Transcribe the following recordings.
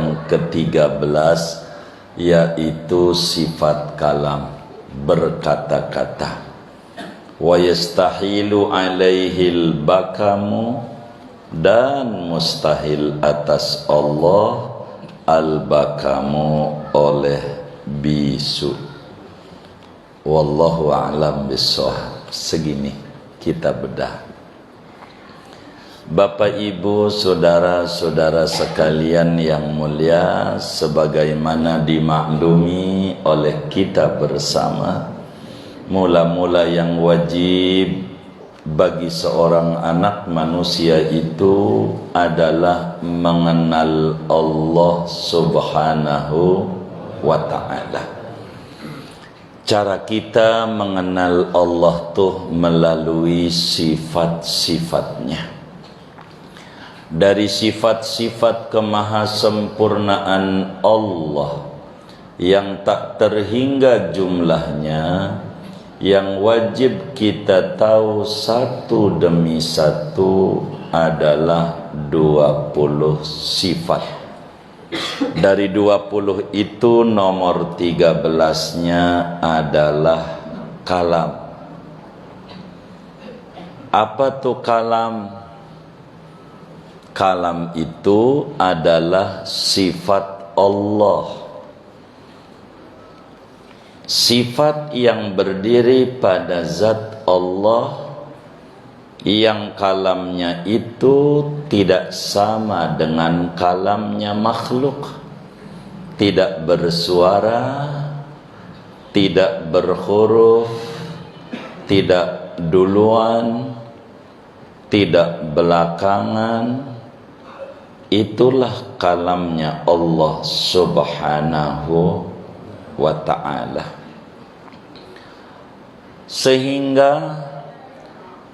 yang ke-13, yaitu sifat kalam, berkata-kata. Wa yastahilu alaihil bakamu, dan mustahil atas Allah al-bakamu oleh bisu. Wallahu a'lam bishawab. Segini kita bedah. Bapak Ibu, saudara-saudara sekalian yang mulia, sebagaimana dimaklumi oleh kita bersama, mula-mula yang wajib bagi seorang anak manusia itu adalah mengenal Allah Subhanahu wa ta'ala. Cara kita mengenal Allah tuh melalui sifat-sifatnya. Dari sifat-sifat kemahasempurnaan Allah yang tak terhingga jumlahnya, yang wajib kita tahu satu demi satu adalah 20 sifat. Dari 20 itu nomor 13-nya adalah kalam. Apa tuh kalam? Kalam itu adalah sifat Allah. Sifat yang berdiri pada zat Allah, yang kalamnya itu tidak sama dengan kalamnya makhluk. Tidak bersuara, tidak berhuruf, tidak duluan, tidak belakangan. Itulah kalamnya Allah Subhanahu wa ta'ala. Sehingga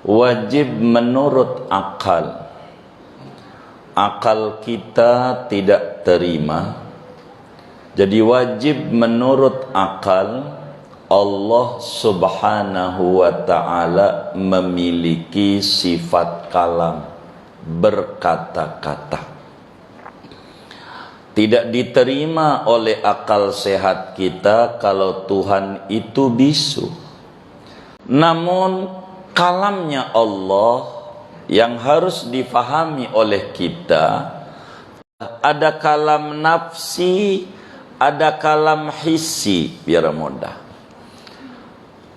wajib menurut akal. Akal kita tidak terima. Jadi wajib menurut akal Allah Subhanahu wa ta'ala memiliki sifat kalam, berkata-kata. Tidak diterima oleh akal sehat kita kalau Tuhan itu bisu. Namun kalamnya Allah yang harus difahami oleh kita, ada kalam nafsi, ada kalam hissi, biar mudah.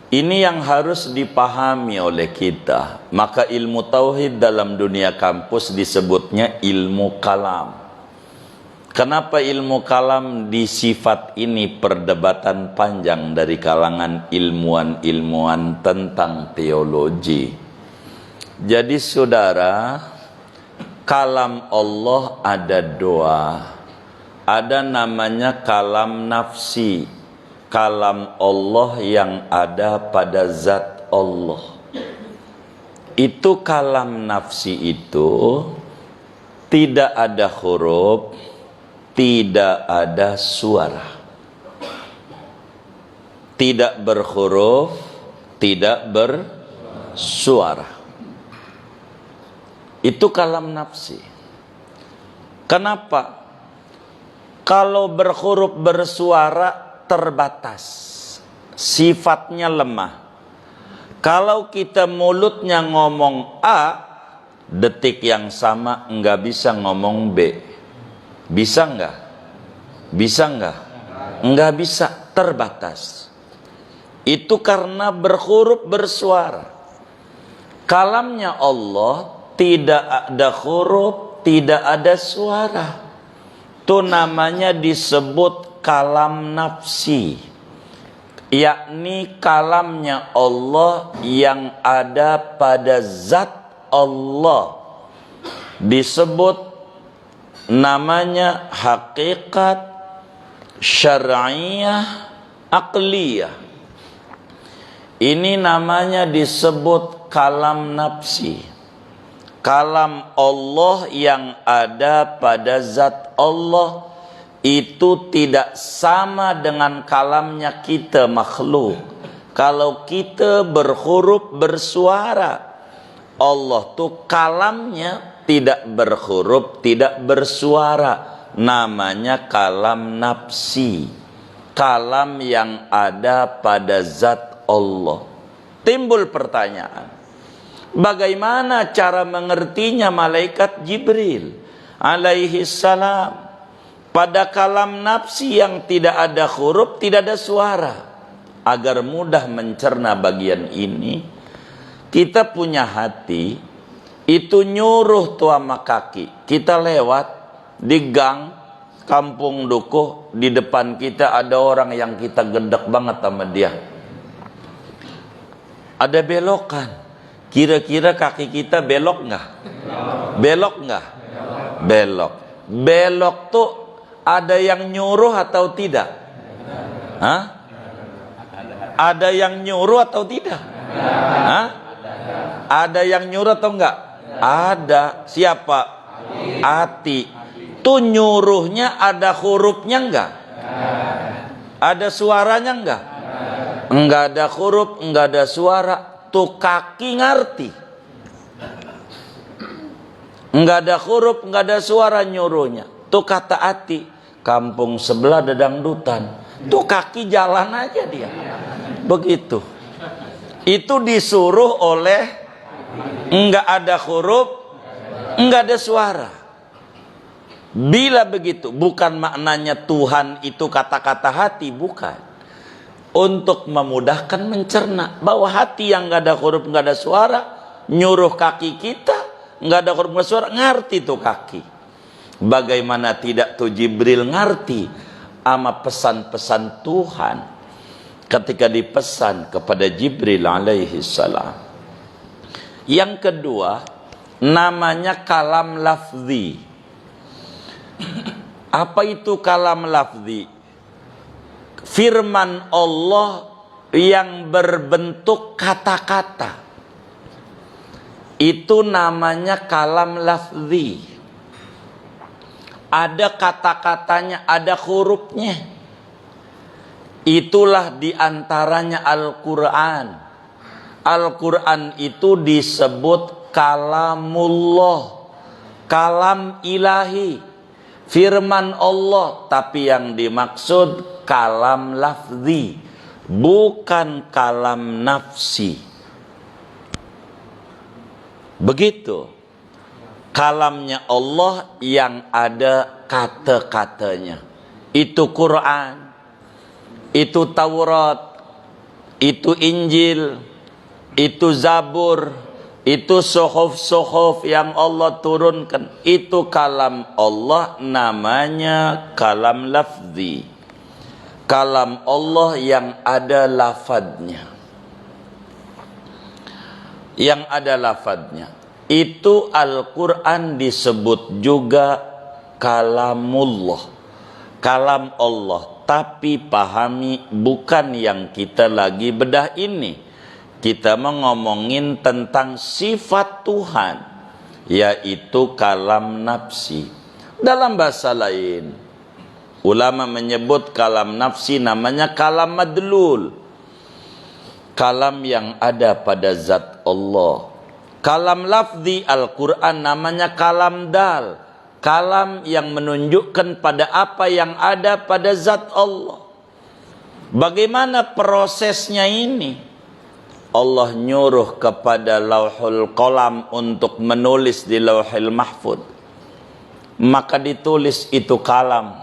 Ini yang harus dipahami oleh kita. Maka ilmu tauhid dalam dunia kampus disebutnya ilmu kalam. Kenapa ilmu kalam disifat ini perdebatan panjang dari kalangan ilmuwan-ilmuwan tentang teologi. Jadi saudara, kalam Allah ada dua. Ada namanya kalam nafsi, kalam Allah yang ada pada zat Allah. Itu kalam nafsi itu tidak ada huruf, tidak ada suara, tidak berhuruf, tidak bersuara. Itu kalam nafsi. Kenapa? Kalau berhuruf bersuara terbatas, sifatnya lemah. Kalau kita mulutnya ngomong A, detik yang sama enggak bisa ngomong B. Bisa enggak? Bisa enggak? Enggak bisa, terbatas. Itu karena berhuruf bersuara. Kalamnya Allah tidak ada huruf, tidak ada suara. Itu namanya disebut kalam nafsi, yakni kalamnya Allah yang ada pada zat Allah. Disebut namanya hakikat syar'iyah aqliyah. Ini namanya disebut kalam nafsi, kalam Allah yang ada pada zat Allah. Itu tidak sama dengan kalamnya kita makhluk. Kalau kita berhuruf bersuara, Allah tuh kalamnya tidak berhuruf, tidak bersuara, namanya kalam nafsi, kalam yang ada pada zat Allah. Timbul pertanyaan, bagaimana cara mengertinya malaikat Jibril alaihi salam pada kalam nafsi yang tidak ada huruf, tidak ada suara? Agar mudah mencerna bagian ini, kita punya hati, itu nyuruh tua sama kaki. Kita lewat di gang kampung dukuh, di depan kita ada orang yang kita gendek banget sama dia. Ada belokan, kira-kira kaki kita belok nggak? Belok nggak? Belok. Belok tuh ada yang nyuruh atau tidak? Hah? Ada yang nyuruh atau tidak? Hah? Ada yang nyuruh atau enggak? Ada. Siapa? Hati. Tuh nyuruhnya ada hurufnya enggak? Ada suaranya enggak? Enggak ada huruf, enggak ada suara. Tuh kaki ngerti. Enggak ada huruf, enggak ada suara nyuruhnya. Tuh kata hati, kampung sebelah ada dangdutan. Tuh kaki jalan aja dia. Begitu. Itu disuruh oleh, enggak ada huruf, enggak ada suara. Bila begitu, bukan maknanya Tuhan itu kata-kata hati, bukan. Untuk memudahkan mencerna bahwa hati yang enggak ada huruf, enggak ada suara, nyuruh kaki kita, enggak ada huruf, enggak ada suara, ngerti tuh kaki. Bagaimana tidak tuh Jibril ngerti sama pesan-pesan Tuhan ketika dipesan kepada Jibril alaihi salam. Yang kedua, namanya kalam lafzi. Apa itu kalam lafzi? Firman Allah yang berbentuk kata-kata. Itu namanya kalam lafzi. Ada kata-katanya, ada hurufnya. Itulah diantaranya Al-Quran. Al-Quran itu disebut kalamullah, kalam ilahi, firman Allah. Tapi yang dimaksud kalam lafzi, bukan kalam nafsi. Begitu. Kalamnya Allah yang ada kata-katanya. Itu Quran, itu Taurat, itu Injil, itu Zabur, itu sohuf-sohuf yang Allah turunkan. Itu kalam Allah, namanya kalam lafzi. Kalam Allah yang ada lafadznya. Yang ada lafadznya. Itu Al-Quran disebut juga kalamullah, kalam Allah. Tapi pahami, bukan yang kita lagi bedah ini. Kita ngomongin tentang sifat Tuhan, yaitu kalam nafsi. Dalam bahasa lain, ulama menyebut kalam nafsi namanya kalam madlul, kalam yang ada pada zat Allah. Kalam lafzi Al-Quran namanya kalam dal, kalam yang menunjukkan pada apa yang ada pada zat Allah. Bagaimana prosesnya ini? Allah nyuruh kepada lauhul qalam untuk menulis di lauhil mahfud. Maka ditulis itu kalam.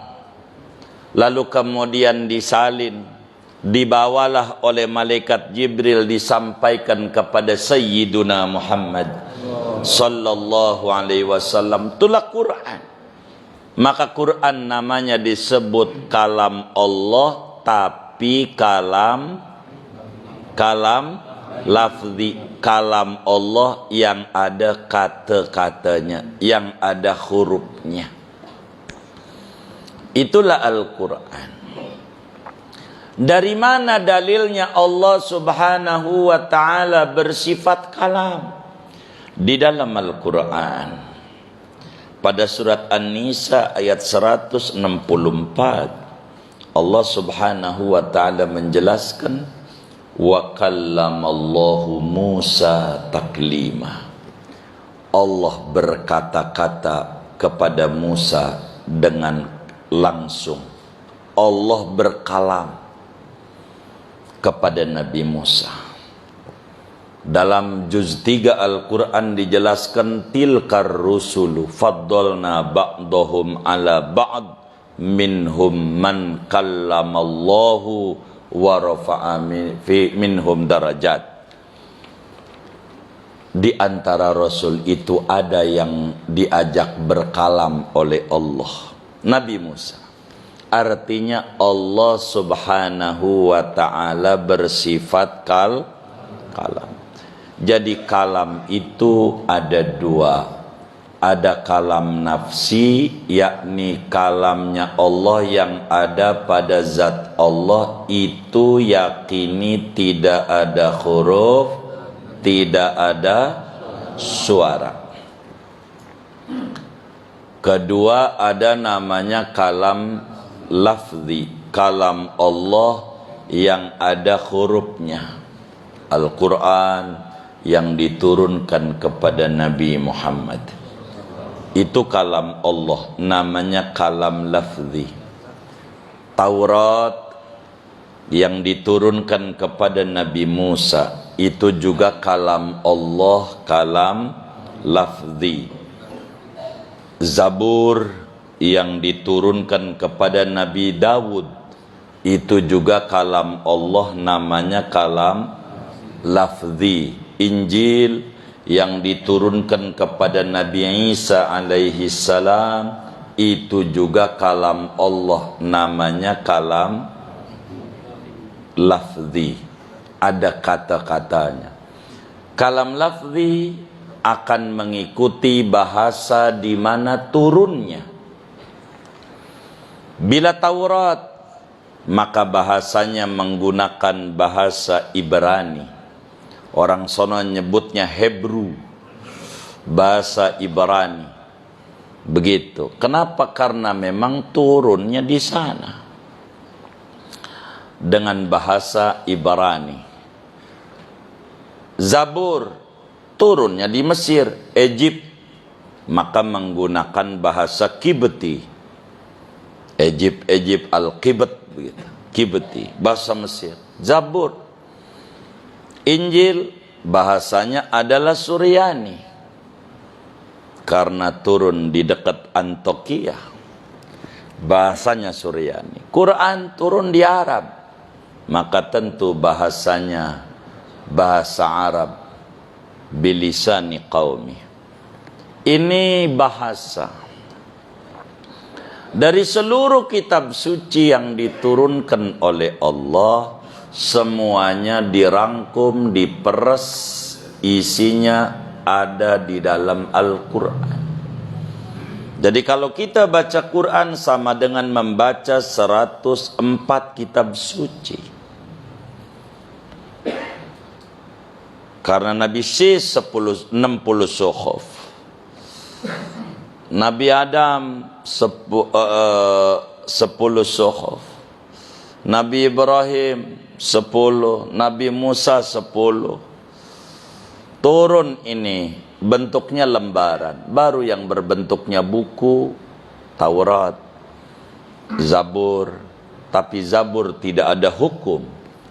Lalu kemudian disalin. Dibawalah oleh malaikat Jibril, disampaikan kepada Sayyiduna Muhammad sallallahu alaihi wasallam. Itulah Quran. Maka Quran namanya disebut kalam Allah, tapi kalam lafzi, kalam Allah yang ada kata-katanya, yang ada hurufnya. Itulah Al-Quran. Dari mana dalilnya Allah subhanahu wa ta'ala bersifat kalam? Di dalam Al-Quran. Pada surat An-Nisa ayat 164. Allah subhanahu wa ta'ala menjelaskan. Wa kallamallahu Musa taklima. Allah berkata-kata kepada Musa dengan langsung. Allah berkalam kepada Nabi Musa. Dalam juz 3 Al-Quran dijelaskan tilkar rusulu faddalna ba'dahum ala ba'd minhum man kallamallahu wa rafa'a minhum darajat. Di antara rasul itu ada yang diajak berkalam oleh Allah, Nabi Musa. Artinya Allah subhanahu wa ta'ala bersifat kalam. Jadi kalam itu ada dua. Ada kalam nafsi, yakni kalamnya Allah yang ada pada zat Allah. Itu yakini tidak ada huruf, tidak ada suara. Kedua ada namanya kalam lafzi, kalam Allah yang ada hurufnya. Al-Quran yang diturunkan kepada Nabi Muhammad, itu kalam Allah, namanya kalam lafzi. Taurat yang diturunkan kepada Nabi Musa, itu juga kalam Allah, kalam lafzi. Zabur yang diturunkan kepada Nabi Dawud, itu juga kalam Allah, namanya kalam lafzi. Injil yang diturunkan kepada Nabi Isa alaihi salam, itu juga kalam Allah, namanya kalam lafzi. Ada kata-katanya. Kalam lafzi akan mengikuti bahasa di mana turunnya. Bila Taurat, maka bahasanya menggunakan bahasa Ibrani. Orang sono nyebutnya Hebrew, bahasa Ibrani. Begitu. Kenapa? Karena memang turunnya di sana dengan bahasa Ibrani. Zabur turunnya di Mesir, Egypt, maka menggunakan bahasa Kibti. Egypt Al-Kibt begitu. Kibti, bahasa Mesir. Zabur. Injil bahasanya adalah Suryani karena turun di dekat Antioquia, bahasanya Suryani. Quran turun di Arab, maka tentu bahasanya bahasa Arab, bilisani qaumi. Ini bahasa dari seluruh kitab suci yang diturunkan oleh Allah. Semuanya dirangkum, diperes, isinya ada di dalam Al-Quran. Jadi kalau kita baca Quran sama dengan membaca 104 kitab suci. Karena Nabi Syekh 60 suhuf, Nabi Adam 10 suhuf, Nabi Ibrahim 10, Nabi Musa 10. Turun ini bentuknya lembaran, baru yang berbentuknya buku, Taurat, Zabur. Tapi Zabur tidak ada hukum,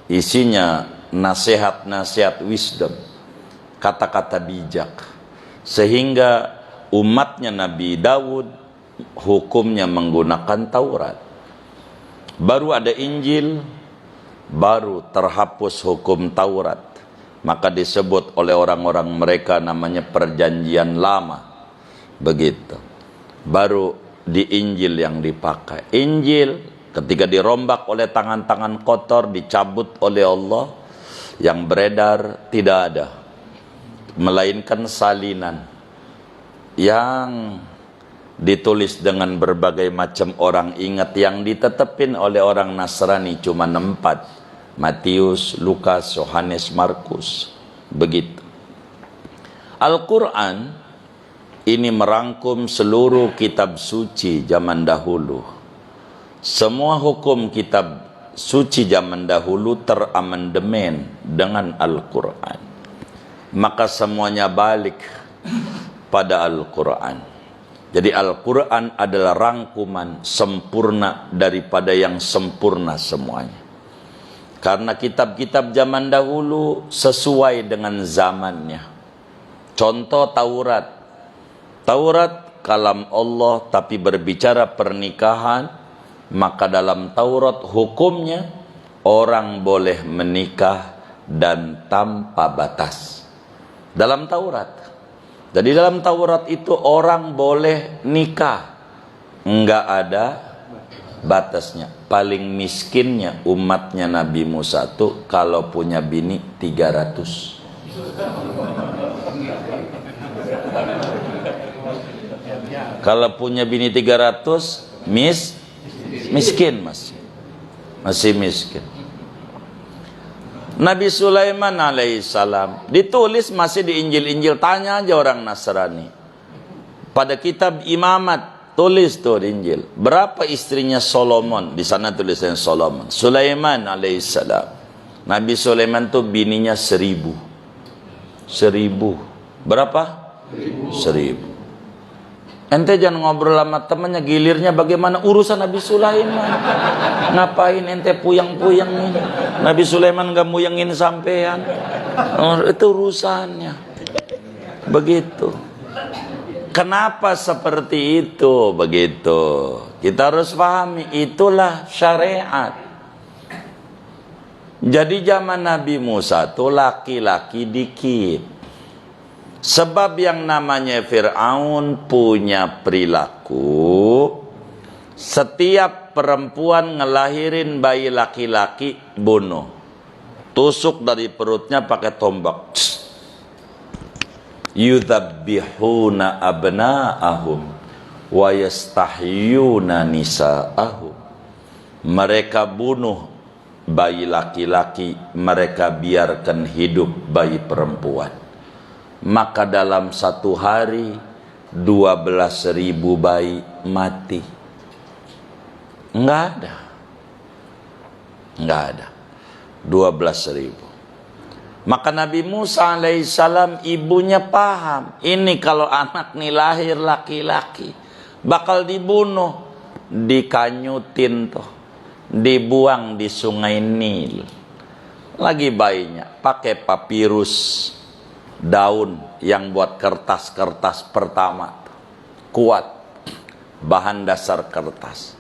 isinya nasihat-nasihat wisdom, kata-kata bijak. Sehingga umatnya Nabi Dawud hukumnya menggunakan Taurat. Baru ada Injil, baru terhapus hukum Taurat. Maka disebut oleh orang-orang mereka namanya perjanjian lama. Begitu. Baru di Injil yang dipakai. Injil ketika dirombak oleh tangan-tangan kotor, dicabut oleh Allah, yang beredar tidak ada, melainkan salinan yang ditulis dengan berbagai macam orang ingat, yang ditetepin oleh orang Nasrani cuma 4. Matius, Lukas, Yohanes, Markus. Begitu. Al-Quran ini merangkum seluruh kitab suci zaman dahulu. Semua hukum kitab suci zaman dahulu teramandemen dengan Al-Quran. Maka semuanya balik pada Al-Quran. Jadi Al-Quran adalah rangkuman sempurna daripada yang sempurna semuanya. Karena kitab-kitab zaman dahulu sesuai dengan zamannya. Contoh Taurat. Taurat kalam Allah tapi berbicara pernikahan. Maka dalam Taurat hukumnya orang boleh menikah dan tanpa batas. Dalam Taurat. Jadi dalam Taurat itu orang boleh nikah, enggak ada batasnya. Paling miskinnya umatnya Nabi Musa tuh kalau punya bini 300. Kalau punya bini 300, miskin masih miskin. Nabi Sulaiman alaihissalam ditulis masih di Injil-Injil, tanya aja orang Nasrani. Pada kitab Imamat tulis tuh di Injil, berapa istrinya Solomon? Di sana tulisnya Solomon. Sulaiman alaihissalam. Nabi Sulaiman tuh bininya 1000. Berapa? 1000. Ente jangan ngobrol sama temannya, gilirnya bagaimana urusan Nabi Sulaiman. Ngapain ente puyang-puyang ini? Nabi Sulaiman gak muyangin sampean. Itu urusannya. Begitu. Kenapa seperti itu? Begitu. Kita harus pahami, itulah syariat. Jadi zaman Nabi Musa itu laki-laki dikit. Sebab yang namanya Fir'aun punya perilaku, setiap perempuan ngelahirin bayi laki-laki bunuh, tusuk dari perutnya pakai tombak. Yudzabbihuna abna'ahum wa yastahyuna nisa'ahum. Mereka bunuh bayi laki-laki, mereka biarkan hidup bayi perempuan. Maka dalam satu hari 12.000 bayi mati. Enggak ada 12.000. Maka Nabi Musa alaihissalam ibunya paham, ini kalau anak nih lahir laki-laki bakal dibunuh, dikanyutin tuh, dibuang di sungai Nil. Lagi bayinya pakai papirus, daun yang buat kertas-kertas pertama, kuat, bahan dasar kertas,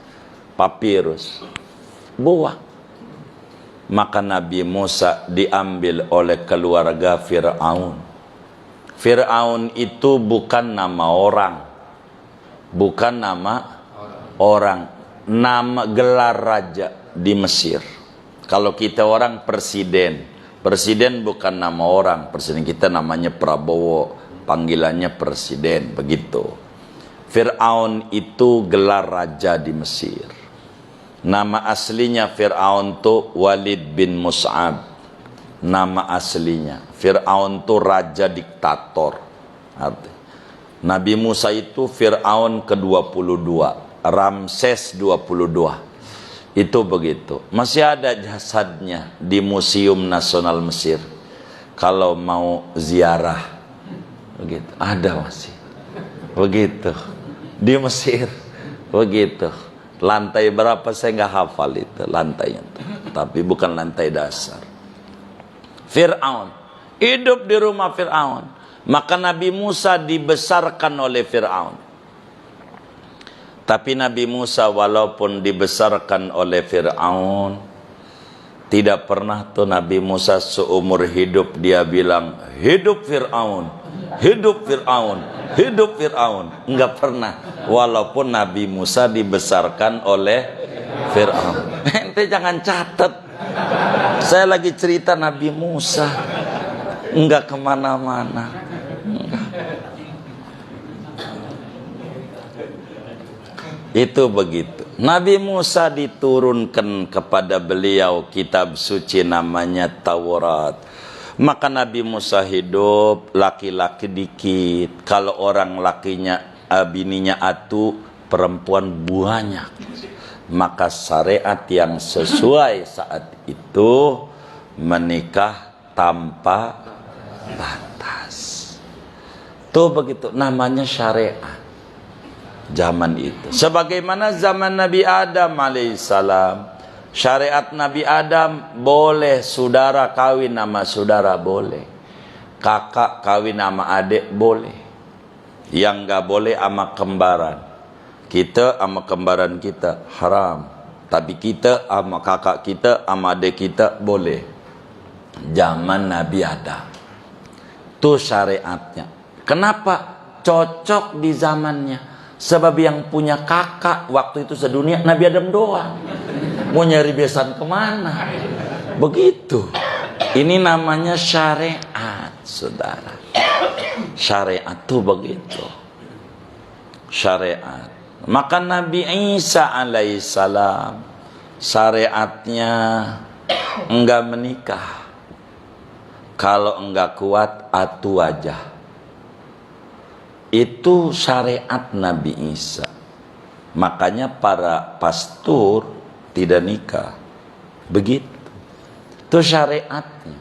papirus, buang. Maka Nabi Musa diambil oleh keluarga Fir'aun. Fir'aun itu bukan nama orang, nama gelar raja di Mesir. Kalau kita orang presiden bukan nama orang. Presiden kita namanya Prabowo, panggilannya presiden, begitu. Fir'aun itu gelar raja di Mesir. Nama aslinya Fir'aun itu Walid bin Mus'ab. Nama aslinya Fir'aun itu raja diktator. Nabi Musa itu Fir'aun ke-22, Ramses 22. Itu begitu. Masih ada jasadnya di Museum Nasional Mesir. Kalau mau ziarah, begitu. Ada masih. Begitu. Di Mesir. Begitu. Lantai berapa saya nggak hafal itu lantainya. Tapi bukan lantai dasar. Fir'aun. Hidup di rumah Fir'aun. Maka Nabi Musa dibesarkan oleh Fir'aun. Tapi Nabi Musa walaupun dibesarkan oleh Fir'aun, tidak pernah tuh Nabi Musa seumur hidup dia bilang, hidup Fir'aun, hidup Fir'aun, hidup Fir'aun. Enggak pernah. Walaupun Nabi Musa dibesarkan oleh Fir'aun. Ente jangan catat. Saya lagi cerita Nabi Musa. Enggak kemana-mana. Itu begitu. Nabi Musa diturunkan kepada beliau kitab suci namanya Taurat. Maka Nabi Musa hidup laki-laki dikit. Kalau orang lakinya bininya atu, perempuan banyak. Maka syariat yang sesuai saat itu menikah tanpa batas. Tuh begitu namanya syariat. zaman itu. Sebagaimana zaman Nabi Adam alaihissalam, syariat Nabi Adam boleh saudara kawin sama saudara, boleh kakak kawin sama adik, boleh. Yang nggak boleh sama kembaran. Kita sama kembaran kita haram, tapi kita sama kakak kita sama adik kita boleh. Zaman Nabi Adam itu syariatnya. Kenapa cocok di zamannya? Sebab yang punya kakak waktu itu sedunia Nabi Adam doang. Mau nyari besan kemana? Begitu. Ini namanya syariat, saudara. Syariat itu begitu. Syariat. Maka Nabi Isa alaihissalam syariatnya enggak menikah. Kalau enggak kuat, atu aja. Itu syariat Nabi Isa. Makanya para pastor tidak nikah. Begitu. Itu syariatnya.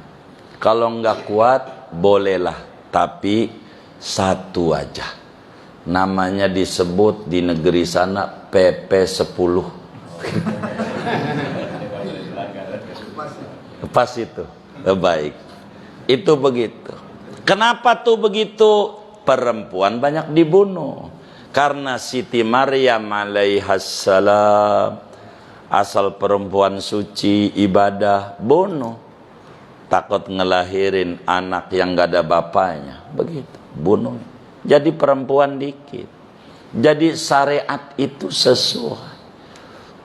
Kalau enggak kuat, bolehlah. Tapi satu aja. Namanya disebut di negeri sana PP 10. Pas itu. Baik. Itu begitu. Kenapa tuh begitu? Perempuan banyak dibunuh. Karena Siti Maryam alaihassalam, asal perempuan suci, ibadah, bunuh. Takut ngelahirin anak yang gak ada bapaknya. Begitu, bunuh. Jadi perempuan dikit. Jadi syariat itu sesuai.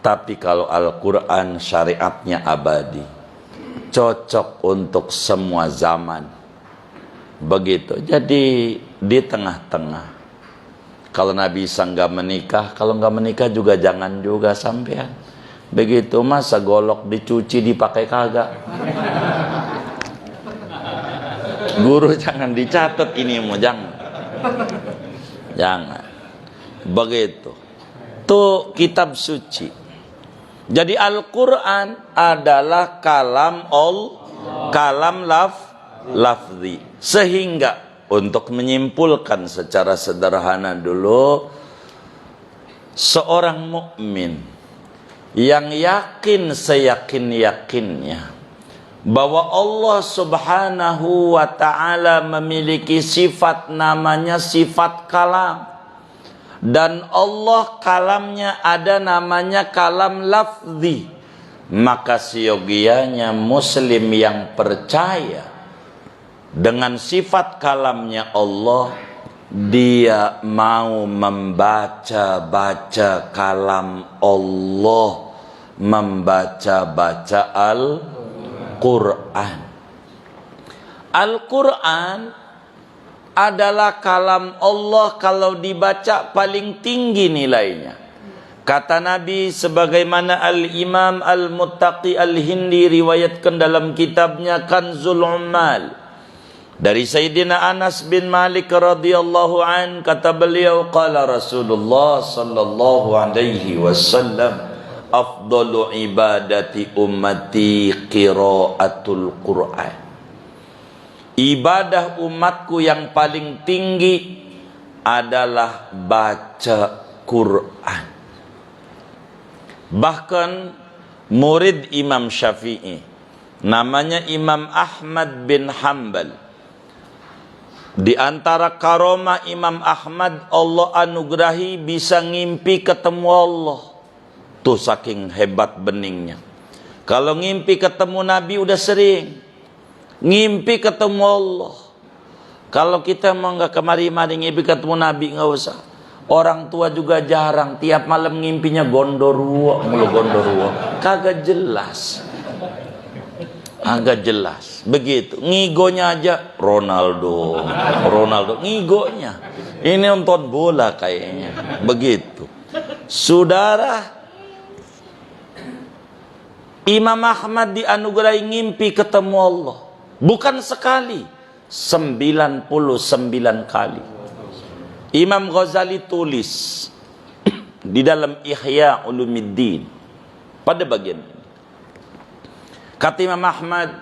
Tapi kalau Al-Quran syariatnya abadi, cocok untuk semua zaman. Begitu. Jadi di tengah-tengah. Kalau Nabi Isa nggak menikah, kalau nggak menikah juga jangan juga sampean. Begitu, masa golok dicuci dipakai kagak. Guru jangan dicatat ini, mau jangan. Jangan. Begitu. Itu kitab suci. Jadi Al-Quran adalah kalam kalam lafzi. Sehingga untuk menyimpulkan secara sederhana dulu, seorang mukmin yang yakin seyakin-yakinnya bahwa Allah Subhanahu wa ta'ala memiliki sifat namanya sifat kalam, dan Allah kalamnya ada namanya kalam lafzi, maka siogianya muslim yang percaya dengan sifat kalamnya Allah, dia mau membaca-baca kalam Allah, membaca-baca Al-Quran. Al-Quran adalah kalam Allah, kalau dibaca paling tinggi nilainya. Kata Nabi, sebagaimana Al-Imam Al-Muttaqi Al-Hindi riwayatkan dalam kitabnya Kanzul Ummal, dari Sayyidina Anas bin Malik radhiyallahu an, kata beliau, qala Rasulullah sallallahu alaihi wasallam, afdalu ibadati ummati qiraatul Qur'an. Ibadah umatku yang paling tinggi adalah baca Quran. Bahkan murid Imam Syafi'i, namanya Imam Ahmad bin Hanbal, di antara karomah Imam Ahmad, Allah anugerahi bisa ngimpi ketemu Allah. Tuh saking hebat beningnya. Kalau ngimpi ketemu Nabi udah sering. Ngimpi ketemu Allah. Kalau kita mau nggak kemari-mari ngimpi ketemu Nabi, nggak usah. Orang tua juga jarang. Tiap malam ngimpinya gondorwo, mulu gondorwo. Kagak jelas. Agak jelas. Begitu. Ngigonya aja Ronaldo ngigonya. Ini nonton bola kayaknya. Begitu. Saudara, Imam Ahmad dianugerahi ngimpi ketemu Allah. Bukan sekali, 99 kali. Imam Ghazali tulis di dalam Ihya Ulumuddin pada bagian ini. Kata Imam Ahmad,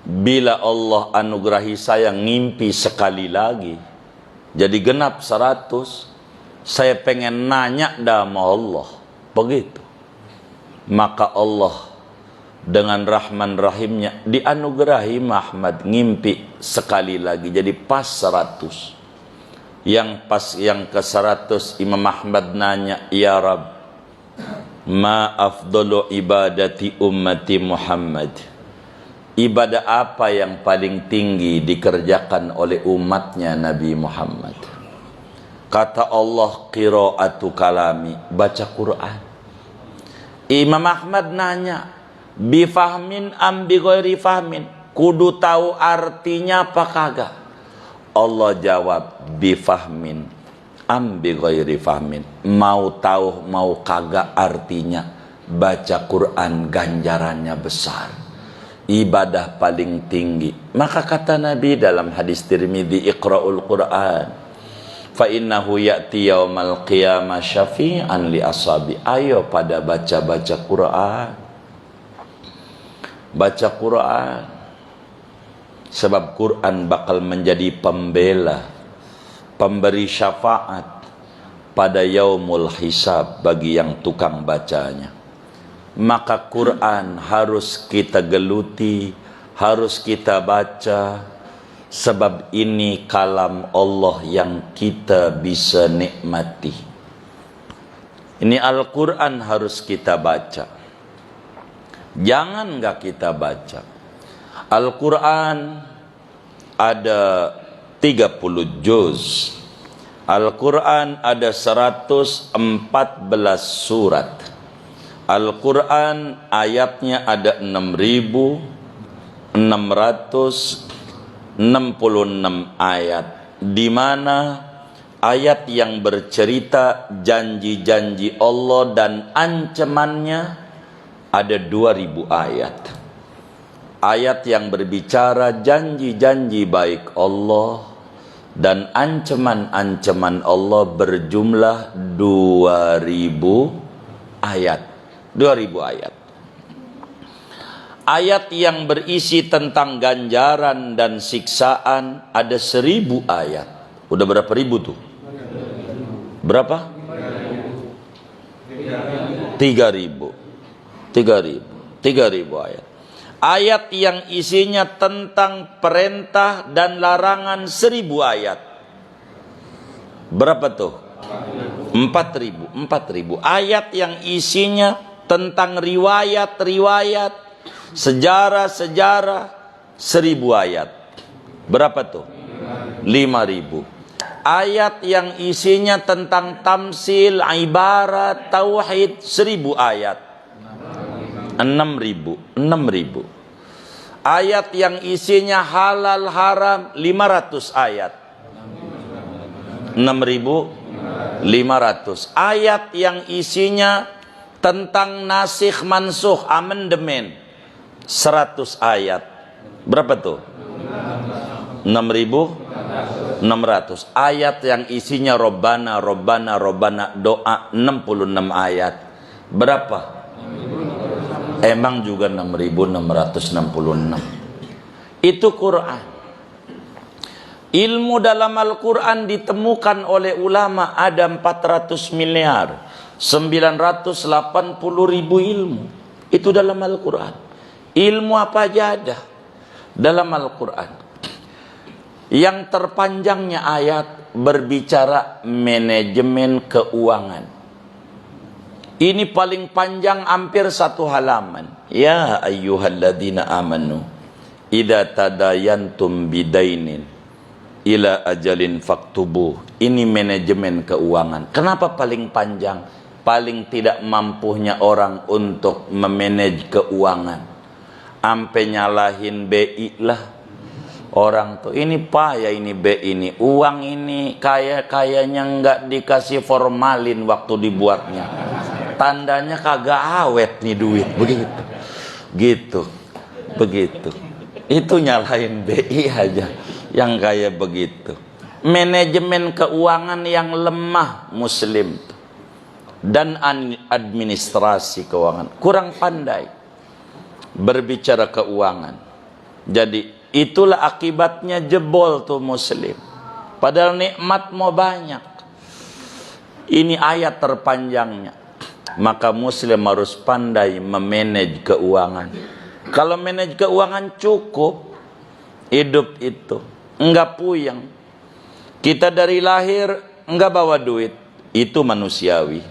bila Allah anugerahi saya ngimpi sekali lagi, jadi genap 100. saya pengen nanya sama Allah. Begitu. Maka Allah dengan Rahman Rahimnya dianugerahi Ahmad ngimpi sekali lagi. Jadi pas 100. Yang ke 100 Imam Ahmad nanya, ya Rab, ma afdalu ibadati ummati Muhammad. Ibadah apa yang paling tinggi dikerjakan oleh umatnya Nabi Muhammad? Kata Allah, qiraatu kalami, baca Quran. Imam Ahmad nanya, bifahmin am bi ghairi fahmin, kudu tahu artinya apa kagak? Allah jawab, bifahmin am bi ghairi fahmin, mau tahu mau kagak artinya, baca Quran ganjarannya besar, ibadah paling tinggi. Maka kata Nabi dalam hadis Tirmidzi, iqra'ul Quran fa innahu ya'ti yaumal qiyamah syafi'an li ashabi. Ayo pada baca-baca Quran. Baca Quran. Sebab Quran bakal menjadi pembela, pemberi syafaat pada yaumul hisab bagi yang tukang bacanya. Maka Quran harus kita geluti, harus kita baca, sebab ini kalam Allah yang kita bisa nikmati. Ini Al-Quran harus kita baca. Jangan nggak kita baca. Al-Quran ada 30 juz. Al-Quran ada 114 surat. Al-Quran ayatnya ada 6.666 ayat, di mana ayat yang bercerita janji-janji Allah dan ancamannya ada 2.000 ayat. Ayat yang berbicara janji-janji baik Allah dan ancaman-ancaman Allah berjumlah 2.000 ayat. 2.000 ayat. Ayat yang berisi tentang ganjaran dan siksaan ada 1.000 ayat. Udah berapa ribu tuh? Berapa? 3.000 ayat. Ayat yang isinya tentang perintah dan larangan 1.000 ayat. Berapa tuh? 4.000 ayat yang isinya tentang riwayat-riwayat, sejarah-sejarah, 1.000 ayat. Berapa tuh? 5.000. Ayat yang isinya tentang tamsil, ibarat, tauhid, 1.000 ayat. 6.000. Ayat yang isinya halal haram 500 ayat. 6.500. Ayat yang isinya tentang nasikh mansukh, amandemen, 100 ayat. Berapa tuh? 6.600. Ayat yang isinya Robbana, Robbana, Robbana, doa, 66 ayat. Berapa? Emang juga 6.666. Itu Quran. Ilmu dalam Al-Quran ditemukan oleh ulama ada 400 miliar 980.000 ilmu. Itu dalam Al-Quran. Ilmu apa aja ada dalam Al-Quran. Yang terpanjangnya ayat berbicara manajemen keuangan. Ini paling panjang, hampir 1 halaman. Ya ayyuhalladzina amanu idza tadayantum bidainin ila ajalin faktubuh. Ini manajemen keuangan. Kenapa paling panjang? Paling tidak mampunya orang untuk memanage keuangan. Ampe nyalahin BI lah orang tuh. Ini payah ini BI ini. Uang ini kayaknya nggak dikasih formalin waktu dibuatnya. Tandanya kagak awet nih duit, begitu. Itu nyalahin BI aja yang kayak begitu. Manajemen keuangan yang lemah muslim dan administrasi keuangan kurang pandai berbicara keuangan. Jadi itulah akibatnya jebol tuh muslim. Padahal nikmat mau banyak. Ini ayat terpanjangnya. Maka muslim harus pandai memanage keuangan. Kalau manage keuangan cukup, hidup itu enggak puyeng. Kita dari lahir enggak bawa duit, itu manusiawi.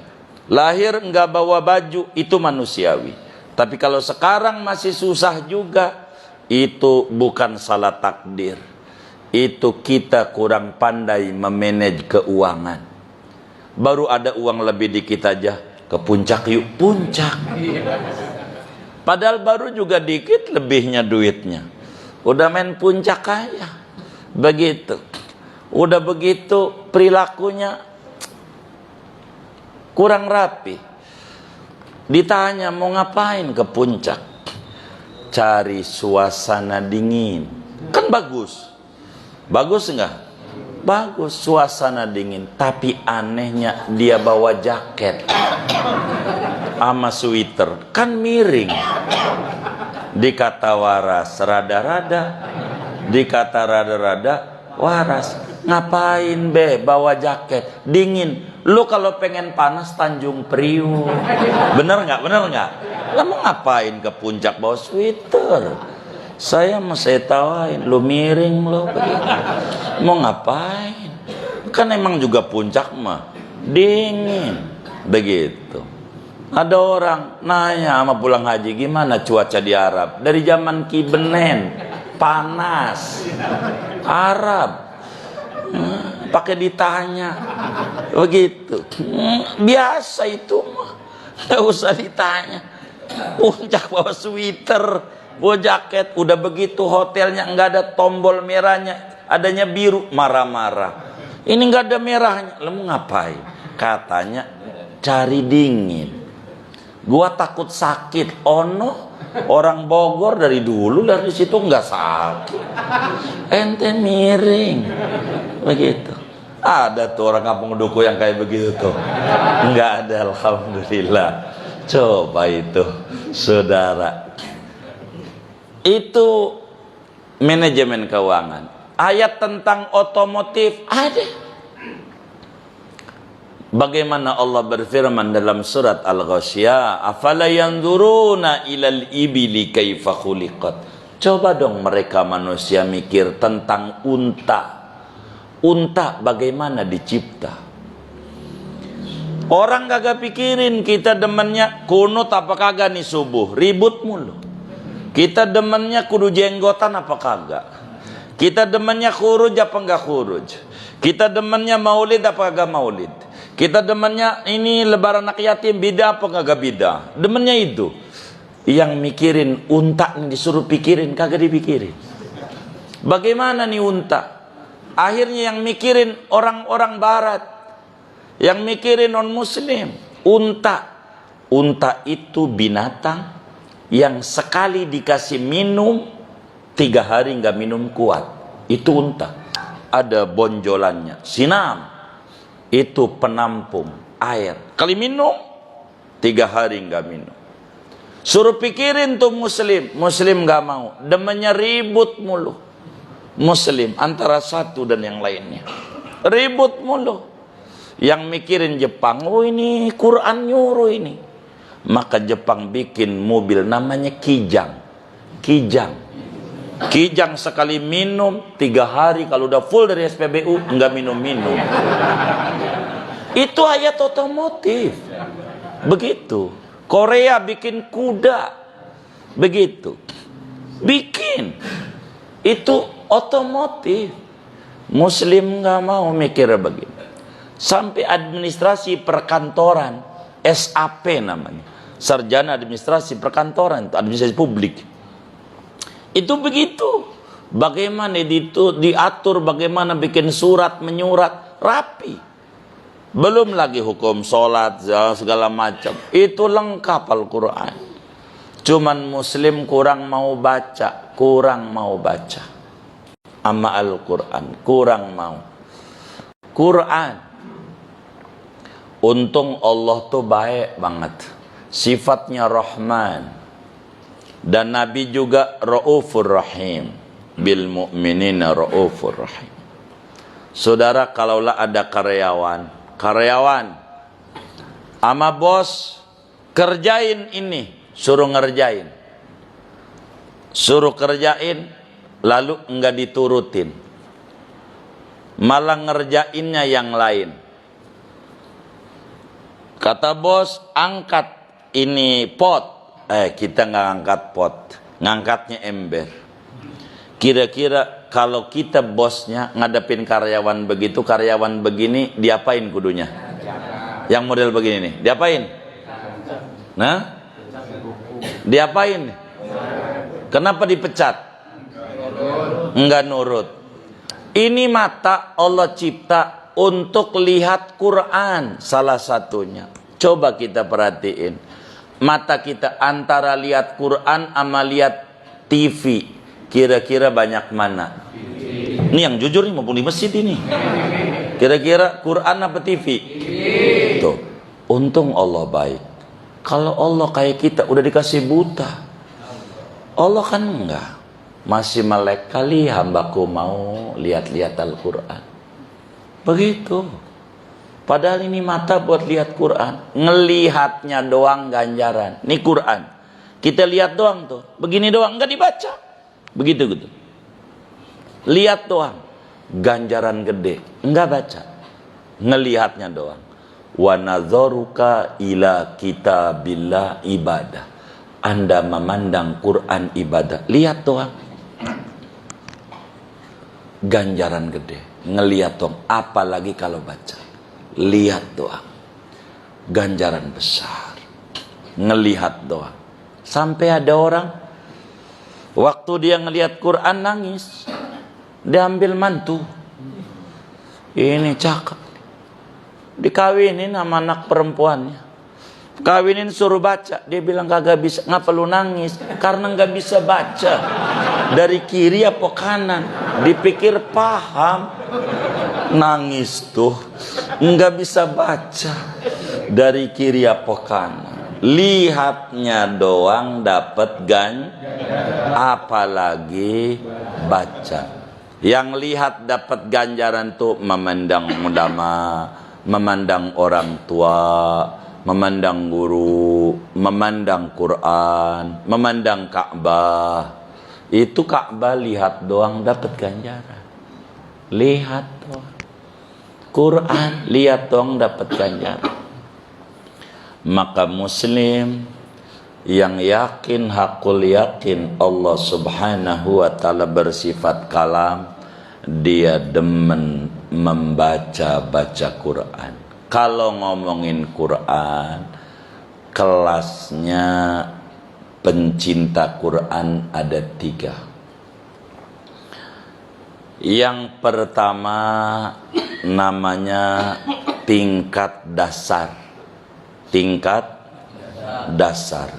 Lahir enggak bawa baju, itu manusiawi. Tapi kalau sekarang masih susah juga, itu bukan salah takdir. Itu kita kurang pandai memanage keuangan. Baru ada uang lebih dikit aja, ke puncak yuk, puncak. Padahal baru juga dikit lebihnya duitnya, udah main puncak aja. Begitu. Udah begitu perilakunya kurang rapi. Ditanya mau ngapain ke puncak? Cari suasana dingin. Kan bagus. Bagus enggak? Bagus, suasana dingin. Tapi anehnya dia bawa jaket sama sweater, kan miring. Dikata waras rada-rada, dikata rada-rada waras. Ngapain be bawa jaket dingin? Lu kalau pengen panas Tanjung Priuk. Bener nggak? Bener nggak? Lah mau ngapain ke puncak bawa sweater? Saya tawain, lu miring lu begitu. Mau ngapain? Kan emang juga puncak mah dingin. Begitu. Ada orang nanya sama pulang haji, gimana cuaca di Arab? Dari zaman Ki Benen, panas. Arab. Pakai ditanya. Begitu. Biasa itu mah. Nggak usah ditanya. Puncak bawa sweater, bawa jaket. Udah begitu hotelnya nggak ada tombol merahnya, adanya biru, marah-marah. Ini nggak ada merahnya. Lu mau ngapain? Katanya cari dingin. Gua takut sakit. Ono orang Bogor dari dulu dari situ nggak sakit. Ente miring. Begitu. Ada tuh orang kampung Duku yang kayak begitu tuh? Nggak ada, alhamdulillah. Coba itu, saudara. Itu manajemen keuangan. Ayat tentang otomotif ada. Bagaimana Allah berfirman dalam surat Al-Ghasyiyah, afala yanzuruna ilal ibili kaifa khuliqat. Coba dong mereka manusia mikir tentang unta. Unta bagaimana dicipta. Orang kagak pikirin, kita demennya kunut apa kagak nih subuh, ribut mulu. Kita demennya kudu jenggotan apa kagak. Kita demennya khuruj apa enggak khuruj. Kita demennya maulid apa kagak maulid. Kita demennya ini lebaran anak yatim bidah apa kagak bidah. Demennya itu. Yang mikirin unta nih disuruh pikirin kagak dipikirin. Bagaimana nih unta? Akhirnya yang mikirin orang-orang barat, yang mikirin non muslim. Unta itu binatang yang sekali dikasih minum 3 hari nggak minum kuat. Itu unta. Ada bonjolannya, sinam. Itu penampung air. Kali minum 3 hari nggak minum. Suruh pikirin tuh muslim nggak mau. Demennya ribut mulu. Muslim antara satu dan yang lainnya ribut mulu. Yang mikirin Jepang, oh ini Quran nyuruh ini. Maka Jepang bikin mobil namanya Kijang. Kijang sekali minum 3 hari, kalau udah full dari SPBU nggak minum-minum. Itu ayat otomotif. Begitu. Korea bikin kuda. Begitu. Bikin. Itu otomotif. Muslim nggak mau mikir begini. Sampai administrasi perkantoran, SAP namanya, sarjana administrasi perkantoran, administrasi publik. Itu begitu. Bagaimana diatur, bagaimana bikin surat menyurat rapi. Belum lagi hukum sholat segala macam. Itu lengkap Al-Quran. Cuman muslim kurang mau baca. Amma Al-Quran kurang mau. Quran. Untung Allah tuh baik banget. Sifatnya Rahman. Dan Nabi juga Raufur Rahim. Bil mu'minina Raufur Rahim. Saudara, kalaulah ada karyawan Ama bos, kerjain ini, suruh ngerjain. Suruh kerjain, lalu enggak diturutin. Malah ngerjainnya yang lain. Kata bos, angkat ini pot. Kita nggak angkat pot, ngangkatnya ember. Kira-kira kalau kita bosnya ngadepin karyawan begitu, karyawan begini, diapain kudunya? Yang model begini nih, diapain? Nah, diapain? Kenapa dipecat? Enggak nurut. Ini mata Allah cipta untuk lihat Quran, salah satunya. Coba kita perhatiin. Mata kita antara lihat Quran sama lihat TV, kira-kira banyak mana? Ini yang jujur nih, mumpung di masjid ini. Kira-kira Quran apa TV? Tuh, untung Allah baik. Kalau Allah kayak kita udah dikasih buta. Allah kan enggak. Masih melek kali hambaku mau lihat-lihat Al-Quran. Begitu. Padahal ini mata buat lihat Quran. Ngelihatnya doang ganjaran. Ini Quran. Kita lihat doang tuh. Begini doang, enggak dibaca. Begitu gitu. Lihat doang. Ganjaran gede. Enggak baca. Ngelihatnya doang. Wa nadzaruka ila kitabillah ibadah. Anda memandang Quran ibadah. Lihat doang. Ganjaran gede. Ngelihat doang. Apalagi kalau baca. Lihat doang, ganjaran besar. Ngelihat doang. Sampai ada orang waktu dia ngelihat Quran nangis. Dia ambil mantu. Ini cakep, dikawinin sama anak perempuannya. Kawinin suruh baca, dia bilang kagak bisa. Ngapa lu nangis? Karena nggak bisa baca. Dari kiri apa kanan? Dipikir paham. Nangis tuh, nggak bisa baca. Dari kiri apa kanan? Lihatnya doang dapat apalagi baca. Yang lihat dapat ganjaran tuh memandang ulama, memandang orang tua, memandang guru, memandang Quran, memandang Ka'bah. Itu Ka'bah lihat doang dapat ganjaran. Lihat doang. Quran lihat doang dapat ganjaran. Maka muslim yang yakin, hakul yakin Allah subhanahu wa ta'ala bersifat kalam, dia demen membaca-baca Quran. Kalau ngomongin Quran, kelasnya pencinta Quran ada 3. Yang pertama namanya tingkat dasar. Tingkat dasar,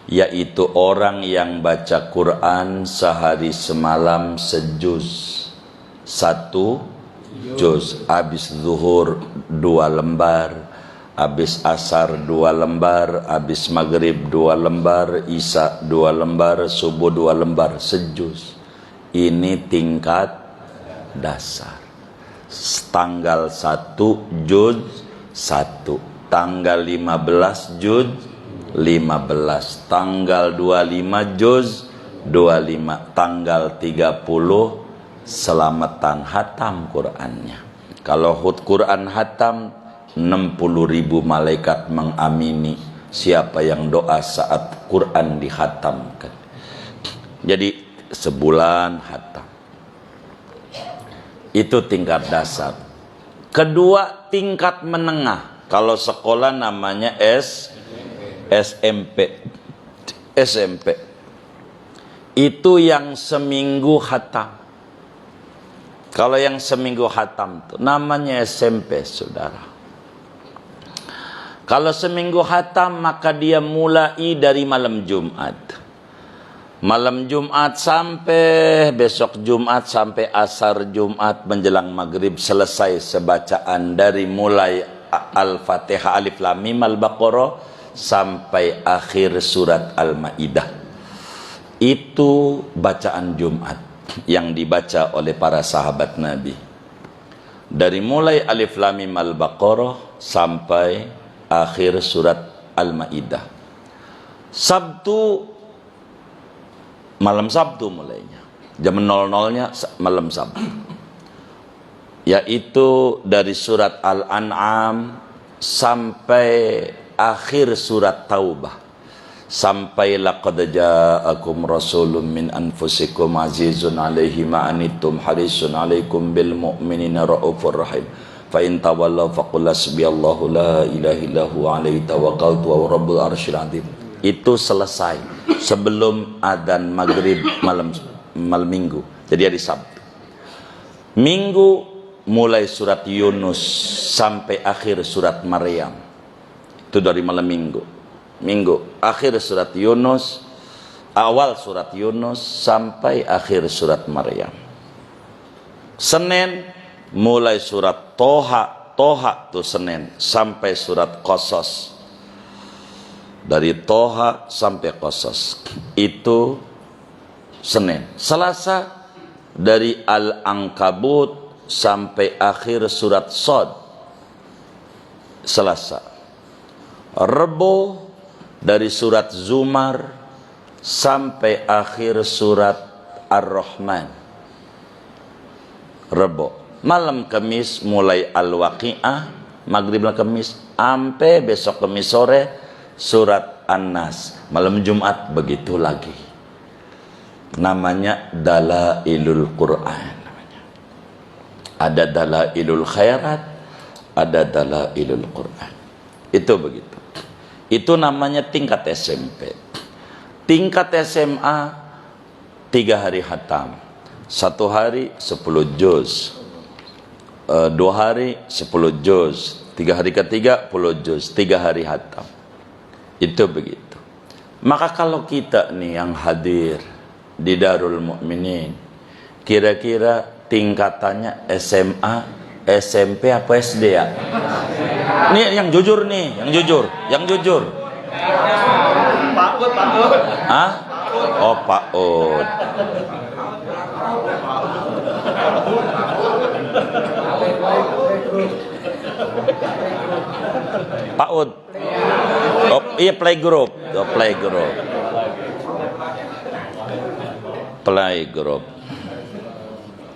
yaitu orang yang baca Quran sehari semalam sejuz. 1 juz, habis zuhur 2 lembar, habis asar 2 lembar, habis maghrib 2 lembar, isya 2 lembar, subuh 2 lembar, sejuz. Ini tingkat dasar. Tanggal 1 juz 1, tanggal 15 juz 15, tanggal 25 juz 25, tanggal 30 selamatan hatam Qurannya. Kalau Quran hatam, 60.000 malaikat mengamini siapa yang doa saat Quran dihatamkan. Jadi sebulan hatam. Itu tingkat dasar. Kedua, tingkat menengah. Kalau sekolah namanya SMP. Itu yang seminggu hatam. Kalau yang seminggu hatam itu namanya SMP, saudara. Kalau seminggu hatam, maka dia mulai dari malam Jumat. Malam Jumat sampai besok Jumat, sampai asar Jumat menjelang maghrib, selesai sebacaan dari mulai Al-Fatihah, Alif Lam Mim, Al-Baqarah sampai akhir surat Al-Maidah. Itu bacaan Jumat yang dibaca oleh para sahabat Nabi. Dari mulai Alif Lam Mim Al-Baqarah sampai akhir surat Al-Maidah. Sabtu, malam Sabtu mulainya, jam 00-nya malam Sabtu, yaitu dari surat Al-An'am sampai akhir surat Taubah, sampai laqad ja'akum rasulun min anfusikum azizun 'alaihi ma anittum harisun 'alaikum bil mu'minina raufur rahim fa in tawallaw faqul hasbiyallahu la ilaha illahu 'alaihi tawakkaltu wa rabbul arsyil 'azim. Itu selesai sebelum adzan maghrib malam Minggu, jadi hari Sabtu. Minggu mulai surat Yunus sampai akhir surat Maryam, itu dari malam Minggu akhir surat Yunus, awal surat Yunus sampai akhir surat Maryam. Senin mulai surat Toha tuh Senin sampai surat Qasas, dari Toha sampai Qasas itu Senin. Selasa dari Al-Ankabut sampai akhir surat Shad, Selasa. Rebo dari surat Zumar sampai akhir surat Ar-Rahman, Rebo. Malam Kamis mulai Al-Waqi'ah, maghrib Kamis sampai besok Kamis sore surat An-Nas. Malam Jumat begitu lagi. Namanya Dalailul Quran. Ada Dalailul Khairat, ada Dalailul Quran. Itu begitu. Itu namanya tingkat SMP. Tingkat SMA 3 hari khatam. 1 hari 10 juz. 2 hari 10 juz. 3 hari ketiga 10 juz. 3 hari khatam. Itu begitu. Maka kalau kita nih yang hadir di Darul Mukminin, kira-kira tingkatannya SMA, SMP apa SD ya? Nih yang jujur nih, yang jujur. Pak Ud. Hah? Oh Pak Ud. Pak Ud. Oh iya, playgroup.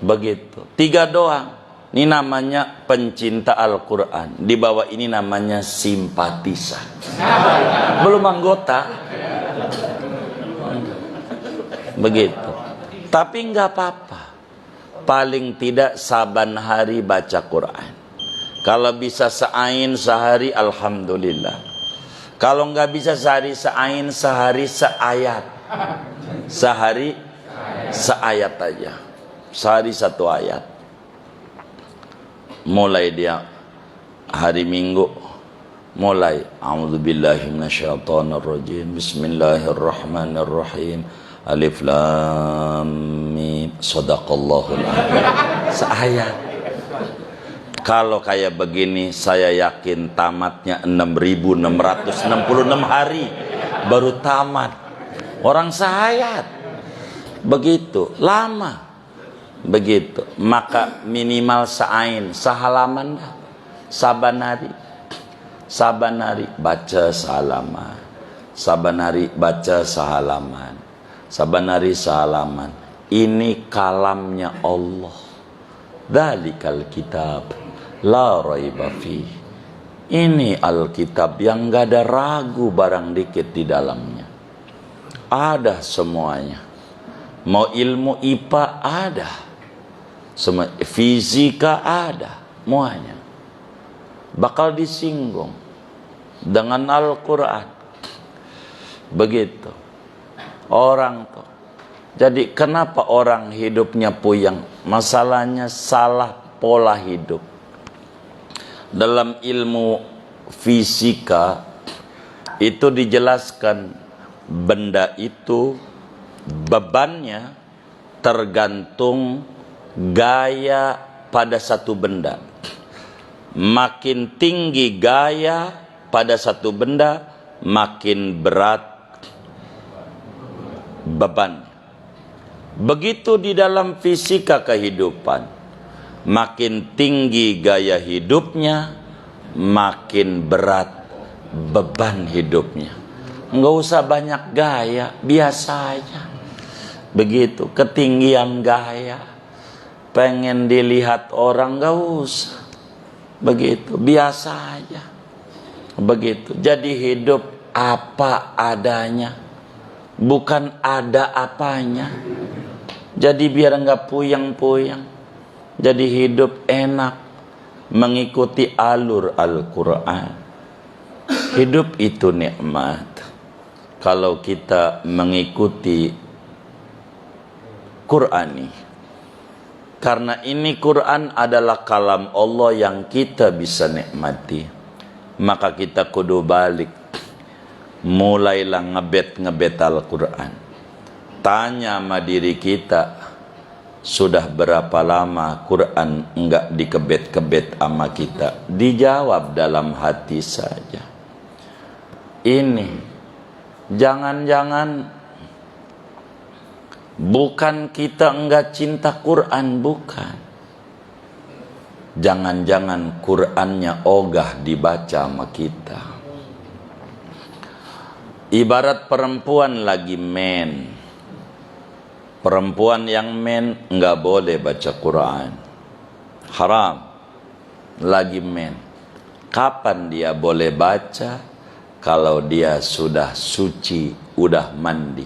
Begitu. 3 doang. Ini namanya pencinta Al-Quran. Di bawah ini namanya simpatisan. Belum anggota. Begitu. Tapi nggak apa-apa. Paling tidak saban hari baca Quran. Kalau bisa seain sehari, alhamdulillah. Kalau nggak bisa sehari seain, sehari seayat. Sehari seayat aja. Sehari 1 ayat. Mulai dia hari Minggu, mulai a'udzubillahi minasyaitonirrajim, bismillahirrahmanirrahim, alif lam mim, shadaqallahul adzim. Seayat. Kalau kayak begini saya yakin tamatnya 6.666 hari baru tamat. Orang seayat. Begitu lama. Begitu. Maka minimal seain, sehalaman dah. Saban hari baca sehalaman. Saban hari baca sehalaman. Saban hari sehalaman. Ini kalamnya Allah. Dzalikal kitab la raiba fi. Ini Alkitab yang gak ada ragu barang dikit di dalamnya. Ada semuanya. Mau ilmu IPA ada. Semua fisika ada, semuanya. Bakal disinggung dengan Al-Quran. Begitu. Orang tuh. Jadi kenapa orang hidupnya puyeng? Masalahnya salah pola hidup. Dalam ilmu fisika itu dijelaskan benda itu bebannya tergantung gaya pada satu benda. Makin tinggi gaya pada satu benda, makin berat beban. Begitu di dalam fisika kehidupan. Makin tinggi gaya hidupnya, makin berat beban hidupnya. Nggak usah banyak gaya, biasa aja. Begitu, ketinggian gaya, pengen dilihat orang, nggak usah. Begitu, biasa aja. Begitu, jadi hidup apa adanya, bukan ada apanya. Jadi biar nggak puyeng-puyeng, jadi hidup enak, mengikuti alur Al-Quran. Hidup itu nikmat kalau kita mengikuti Qur'ani. Karena ini Quran adalah kalam Allah yang kita bisa nikmati. Maka kita kudu balik, mulailah ngebet Al-Quran. Tanya sama diri kita, sudah berapa lama Quran enggak dikebet-kebet sama kita? Dijawab dalam hati saja. Ini jangan-jangan bukan kita enggak cinta Quran, bukan. Jangan-jangan Qurannya ogah dibaca sama kita. Ibarat perempuan lagi men. Perempuan yang men enggak boleh baca Quran. Haram. Lagi men. Kapan dia boleh baca? Kalau dia sudah suci, udah mandi.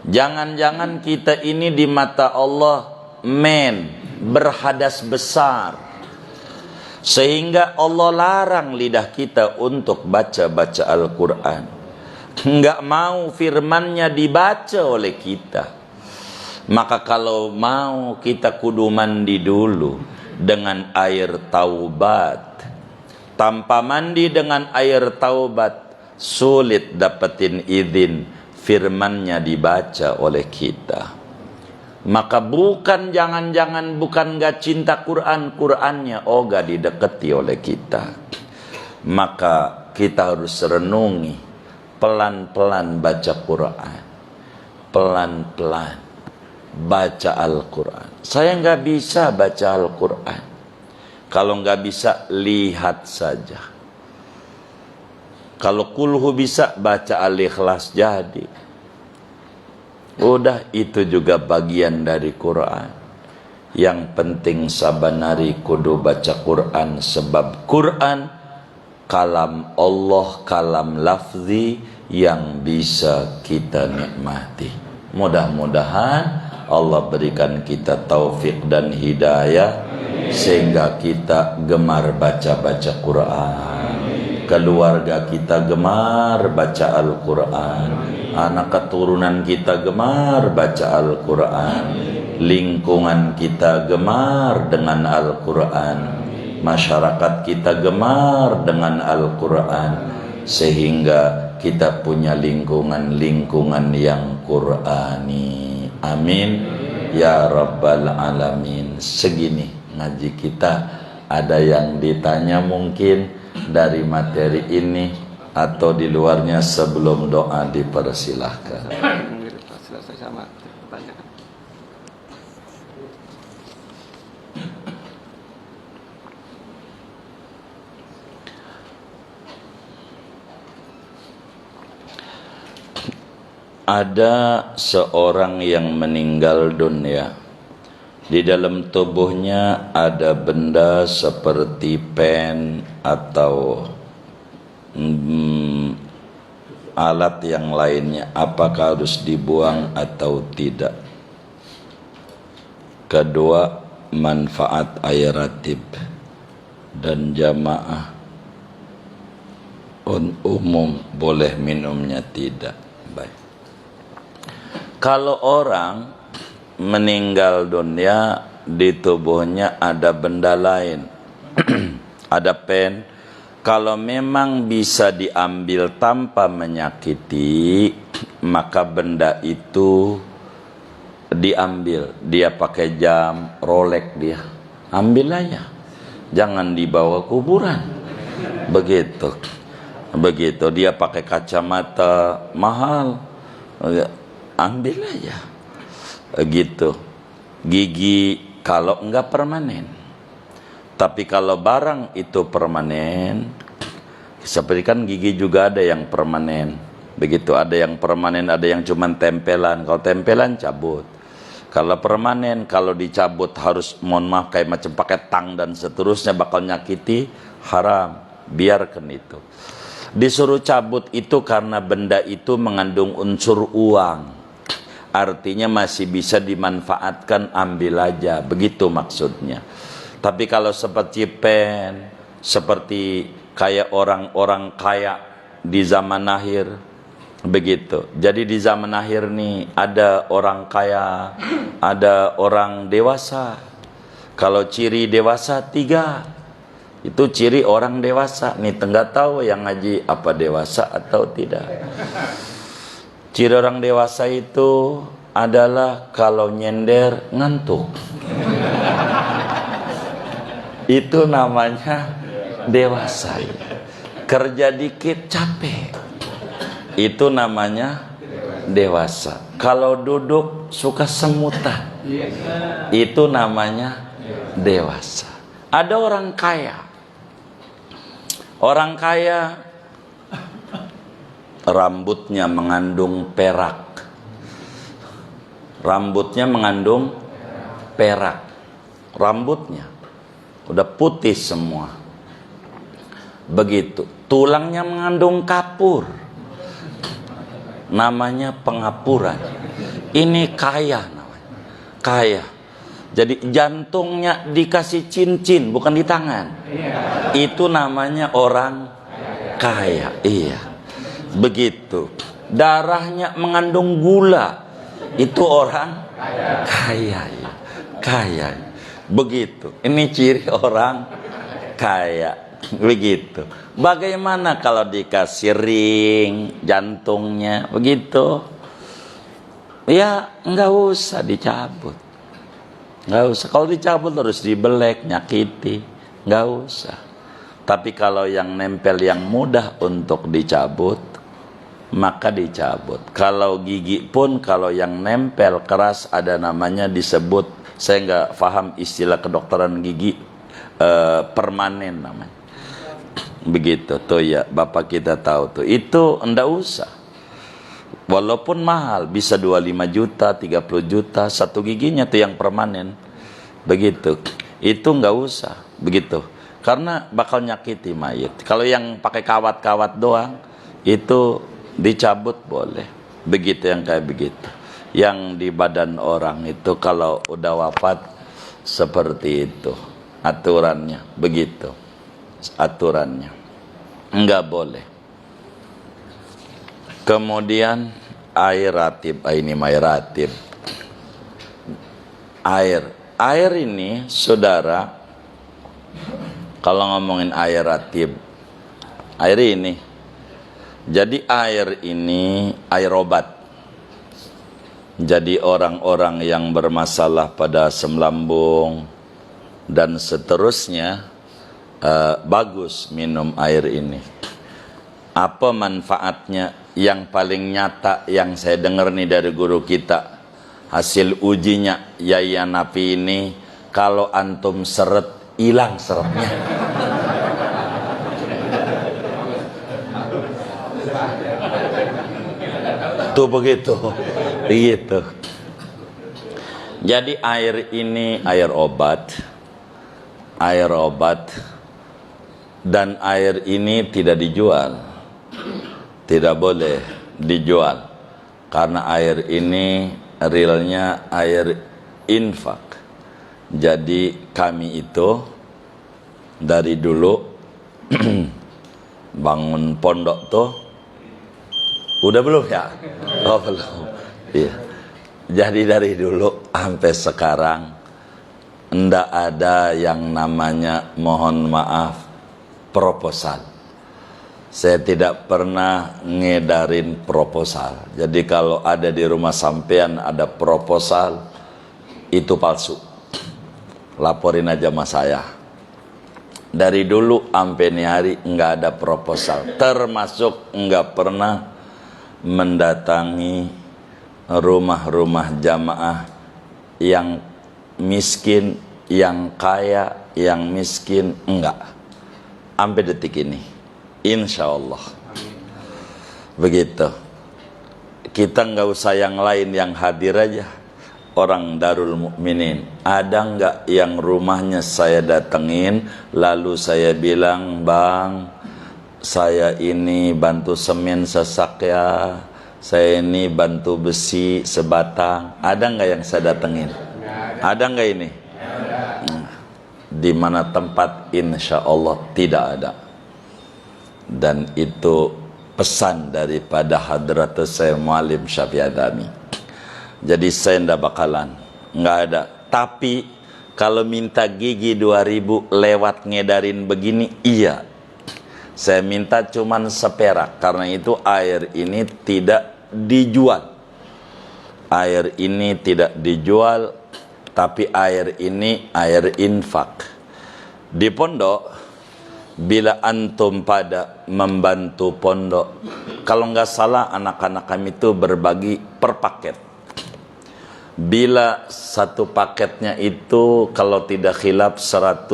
Jangan-jangan kita ini di mata Allah men, berhadas besar, sehingga Allah larang lidah kita untuk baca-baca Al-Quran. Enggak mau firmannya dibaca oleh kita. Maka kalau mau kita kudu mandi dulu dengan air taubat. Tanpa mandi dengan air taubat, sulit dapetin izin firmannya dibaca oleh kita. Maka bukan jangan-jangan bukan gak cinta Quran, Qurannya ogah didekati oleh kita. Maka kita harus renungi, pelan-pelan baca Quran, pelan-pelan baca Al-Quran. Saya nggak bisa baca Al-Quran. Kalau nggak bisa, lihat saja. Kalau kulhu bisa, baca Al-Ikhlas jadi. Udah, itu juga bagian dari Quran. Yang penting sabanari kudu baca Quran, sebab Quran kalam Allah, kalam lafzi yang bisa kita nikmati. Mudah-mudahan Allah berikan kita taufik dan hidayah sehingga kita gemar baca-baca Quran. Keluarga kita gemar baca Al-Quran. Anak keturunan kita gemar baca Al-Quran. Lingkungan kita gemar dengan Al-Quran. Masyarakat kita gemar dengan Al-Quran. Sehingga kita punya lingkungan yang Qurani. Amin ya Rabbal Alamin. Segini ngaji kita. Ada yang ditanya mungkin dari materi ini atau di luarnya, sebelum doa dipersilahkan. Selesai sama pertanyaan. Ada seorang yang meninggal dunia. Di dalam tubuhnya ada benda seperti pen atau alat yang lainnya. Apakah harus dibuang atau tidak? Kedua, manfaat air ratib dan jamaah umum boleh minumnya tidak? Baik. Kalau orang meninggal dunia, di tubuhnya ada benda lain, ada pen, kalau memang bisa diambil tanpa menyakiti, maka benda itu diambil. Dia pakai jam, Rolex dia, ambil aja, jangan dibawa kuburan. Begitu. Dia pakai kacamata mahal, ambil aja. Gitu. Gigi kalau enggak permanen. Tapi kalau barang itu permanen, Seperti kan gigi juga ada yang permanen. Begitu, ada yang permanen, ada yang cuman tempelan. Kalau tempelan cabut. Kalau permanen, kalau dicabut harus, mohon maaf, kayak macam pakai tang dan seterusnya, bakal nyakiti, haram. Biarkan itu. Disuruh cabut itu karena benda itu mengandung unsur uang. Artinya masih bisa dimanfaatkan, ambil aja. Begitu maksudnya. Tapi kalau seperti pen, seperti kayak orang-orang kaya di zaman akhir, begitu. Jadi di zaman akhir nih ada orang kaya, ada orang dewasa. Kalau ciri dewasa 3, itu ciri orang dewasa. Nih nggak tahu yang ngaji apa dewasa atau tidak. Ciri orang dewasa itu adalah kalau nyender ngantuk. Itu namanya dewasa. Kerja dikit capek. Itu namanya dewasa. Kalau duduk suka semutan. Itu namanya dewasa. Ada orang kaya. Orang kaya rambutnya mengandung perak. Rambutnya mengandung perak. Rambutnya udah putih semua. Begitu. Tulangnya mengandung kapur. Namanya pengapuran. Ini kaya namanya. Kaya. Jadi jantungnya dikasih cincin, bukan di tangan. Itu namanya orang kaya. Iya. Begitu. Darahnya mengandung gula. Itu orang kaya. Kaya. Begitu. Ini ciri orang kaya. Begitu. Bagaimana kalau dikasih ring jantungnya? Begitu. Ya nggak usah dicabut. Nggak usah. Kalau dicabut harus dibelek, nyakiti. Nggak usah. Tapi kalau yang nempel yang mudah untuk dicabut, maka dicabut. Kalau gigi pun kalau yang nempel keras ada namanya disebut, saya nggak paham istilah kedokteran gigi, permanen namanya. Begitu tuh ya, bapak kita tahu tuh. Itu enggak usah. Walaupun mahal, bisa 25 juta, 30 juta satu giginya tuh yang permanen. Begitu. Itu enggak usah. Begitu. Karena bakal nyakiti mayit. Kalau yang pakai kawat-kawat doang, itu dicabut boleh. Begitu yang kayak begitu. Yang di badan orang itu kalau udah wafat seperti itu aturannya. Begitu aturannya. Enggak boleh. Kemudian air ratib. Ini air ratib. Air ini saudara, kalau ngomongin air ratib, air ini, jadi air ini air obat. Jadi orang-orang yang bermasalah pada asam lambung dan seterusnya, bagus minum air ini. Apa manfaatnya? Yang paling nyata yang saya dengar nih dari guru kita, hasil ujinya Yaya Nafi ini, kalau antum seret, hilang seretnya. Tuh begitu. Begitu. Jadi air ini air obat. Air obat. Dan air ini tidak dijual. Tidak boleh dijual. Karena air ini realnya air infak. Jadi kami itu dari dulu bangun pondok tuh, udah belum ya? Oh belum. Iya. Jadi dari dulu sampai sekarang ndak ada yang namanya mohon maaf proposal. Saya tidak pernah ngedarin proposal. Jadi kalau ada di rumah sampean ada proposal, itu palsu. Laporin aja sama saya. Dari dulu sampai ini hari nggak ada proposal. Termasuk nggak pernah mendatangi rumah-rumah jamaah yang miskin, yang kaya, yang miskin, enggak. Sampai detik ini Insya Allah. Begitu. Kita nggak usah yang lain, yang hadir aja. Orang Darul Mukminin, ada nggak yang rumahnya saya datengin, lalu saya bilang, bang, saya ini bantu semen sesak ya, saya ini bantu besi sebatang. Ada nggak yang saya datengin? Ada nggak ini? Di mana tempat, insya Allah tidak ada. Dan itu pesan daripada Hadratus saya Muallim Syafi'i Adami. Jadi saya ndak bakalan, nggak ada. Tapi kalau minta gigi 2000 lewat ngedarin begini, iya. Saya minta cuman seperak, karena itu air ini tidak dijual. Air ini tidak dijual, tapi air ini air infak. Di pondok, bila antum pada membantu pondok, kalau nggak salah anak-anak kami itu berbagi per paket. Bila satu paketnya itu kalau tidak khilaf 110.000,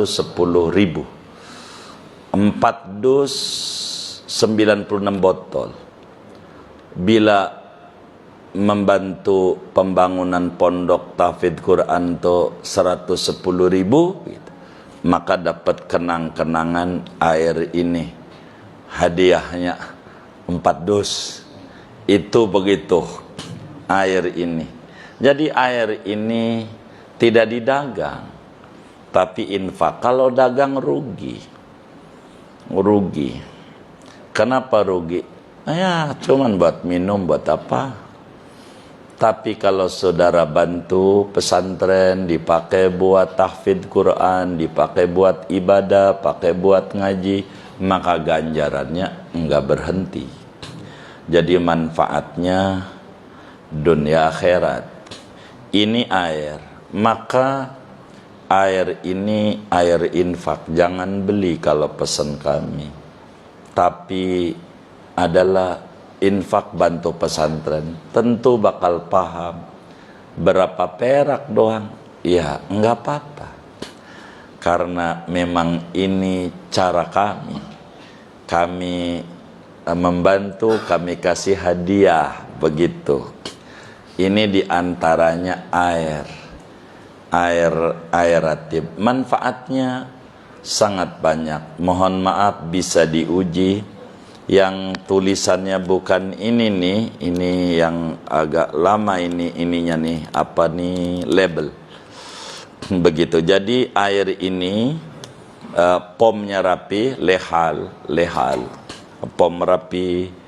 4 dus 96 botol. Bila membantu pembangunan pondok tahfidz Quran itu 110.000 gitu, maka dapat kenang-kenangan air ini, hadiahnya 4 dus. Itu begitu air ini. Jadi air ini tidak didagang, tapi infak. Kalau dagang rugi. Rugi. Kenapa rugi? Ya cuman buat minum, buat apa. Tapi kalau saudara bantu pesantren, dipakai buat tahfidz Quran, dipakai buat ibadah, pakai buat ngaji, maka ganjarannya enggak berhenti. Jadi manfaatnya dunia akhirat. Ini air, maka air ini air infak. Jangan beli kalau pesan kami, tapi adalah infak bantu pesantren. Tentu bakal paham berapa perak doang, ya enggak apa-apa, karena memang ini cara kami. Kami membantu, kami kasih hadiah, begitu. Ini diantaranya air ratib. Manfaatnya sangat banyak. Mohon maaf bisa diuji. Yang tulisannya bukan ini nih, ini yang agak lama ininya nih, apa nih, label. Begitu. Jadi air ini pomnya rapi, lehal. Pom rapi.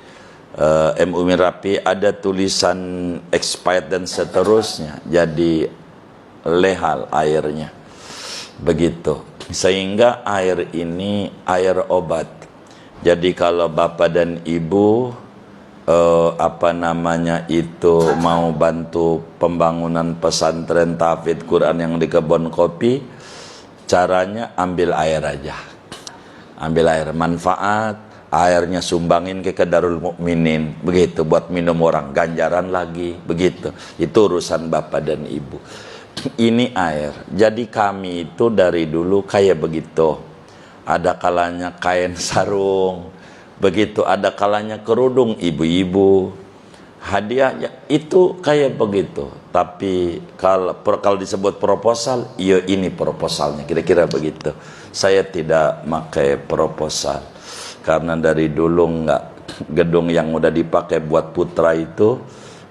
MUI Rapi, ada tulisan expired dan seterusnya, jadi lehal airnya, begitu. Sehingga air ini air obat. Jadi kalau bapak dan ibu mau bantu pembangunan pesantren tahfidz Quran yang di Kebon Kopi, caranya ambil air aja, ambil air manfaat. Airnya sumbangin ke Darul Mukminin, begitu, buat minum orang, ganjaran lagi, begitu. Itu urusan bapak dan ibu. Ini air. Jadi kami itu dari dulu kayak begitu. Ada kalanya kain sarung, begitu. Ada kalanya kerudung ibu-ibu. Hadiahnya itu kayak begitu. Tapi kalau disebut proposal, iya ini proposalnya, kira-kira begitu. Saya tidak pakai proposal. Karena dari dulu gedung yang udah dipakai buat putra itu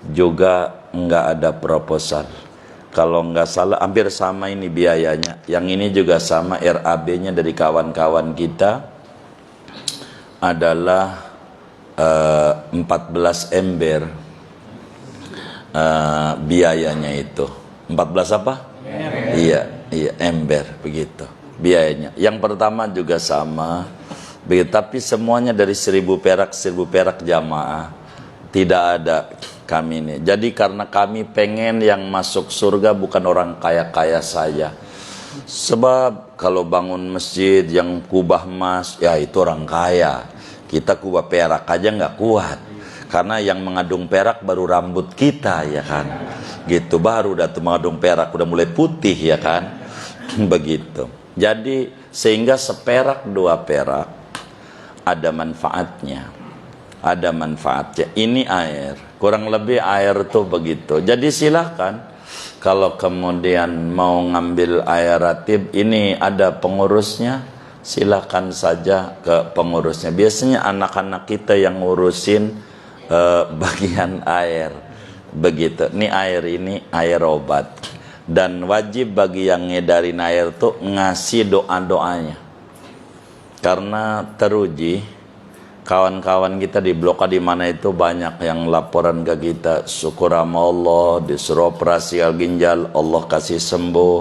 juga nggak ada proposal. Kalau nggak salah hampir sama ini biayanya. Yang ini juga sama, RAB-nya dari kawan-kawan kita adalah 14 ember biayanya itu. 14 apa? Iya, ember, begitu biayanya. Yang pertama juga sama. Begitu, tapi semuanya dari 1.000 perak jamaah. Tidak ada kami ini. Jadi karena kami pengen yang masuk surga bukan orang kaya-kaya saja. Sebab kalau bangun masjid yang kubah emas, ya itu orang kaya. Kita kubah perak aja nggak kuat. Karena yang mengadung perak baru rambut kita, ya kan. Gitu, baru udah tuh mengadung perak, udah mulai putih, ya kan. Begitu. Jadi sehingga seperak 2 perak ada manfaatnya. Ada manfaatnya. Ini air. Kurang lebih air tuh begitu. Jadi silahkan kalau kemudian mau ngambil air ratib, ini ada pengurusnya, silahkan saja ke pengurusnya. Biasanya anak-anak kita yang ngurusin bagian air. Begitu. Ini air, ini air obat. Dan wajib bagi yang ngedarin air tuh ngasih doa-doanya. Karena teruji kawan-kawan kita di blok A di mana itu banyak yang laporan ke kita, syukur sama Allah disuruh operasi ginjal, Allah kasih sembuh,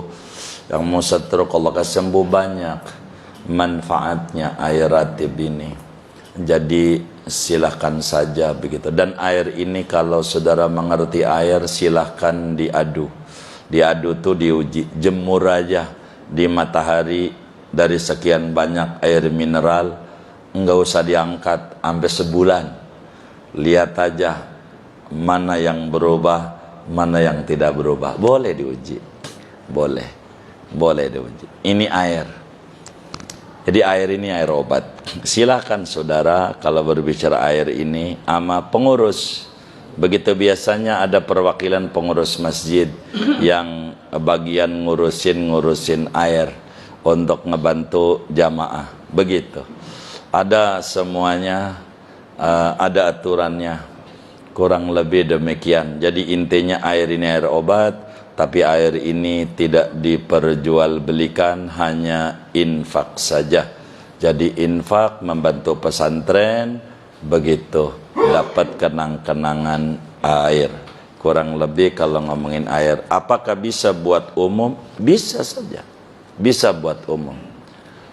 yang mau stroke Allah kasih sembuh, banyak manfaatnya air ratib ini. Jadi silahkan saja begitu. Dan air ini kalau saudara mengerti air, silahkan diadu. Diadu tuh diuji, jemur aja di matahari dari sekian banyak air mineral. Enggak usah diangkat sampai sebulan. Lihat aja mana yang berubah, mana yang tidak berubah. Boleh diuji. Boleh. Boleh diuji. Ini air. Jadi air ini air obat. Silahkan saudara kalau berbicara air ini sama pengurus. Begitu biasanya ada perwakilan pengurus masjid yang bagian ngurusin air untuk ngebantu jamaah. Begitu. Ada semuanya, ada aturannya, kurang lebih demikian. Jadi intinya air ini air obat, tapi air ini tidak diperjualbelikan, hanya infak saja. Jadi infak membantu pesantren, begitu dapat kenang-kenangan air. Kurang lebih kalau ngomongin air, apakah bisa buat umum? Bisa saja, bisa buat umum,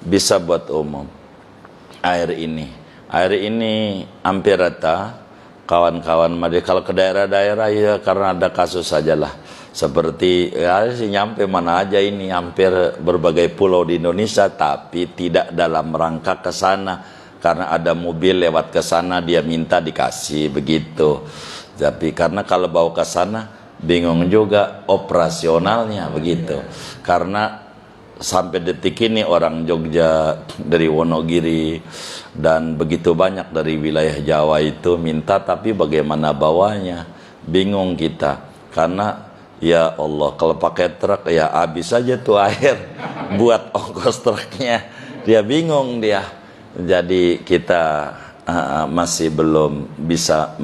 bisa buat umum. Air ini hampir rata kawan-kawan Madrid. Kalau ke daerah-daerah ya karena ada kasus sajalah. Seperti ya sih nyampe mana aja ini, hampir berbagai pulau di Indonesia, tapi tidak dalam rangka ke sana. Karena ada mobil lewat ke sana, dia minta dikasih begitu. Tapi karena kalau bawa ke sana bingung juga operasionalnya begitu. Karena sampai detik ini orang Jogja, dari Wonogiri, dan begitu banyak dari wilayah Jawa itu minta, tapi bagaimana bawanya? Bingung kita. Karena ya Allah, kalau pakai truk ya habis aja tuh air buat ongkos truknya. Dia bingung dia. Jadi kita masih belum bisa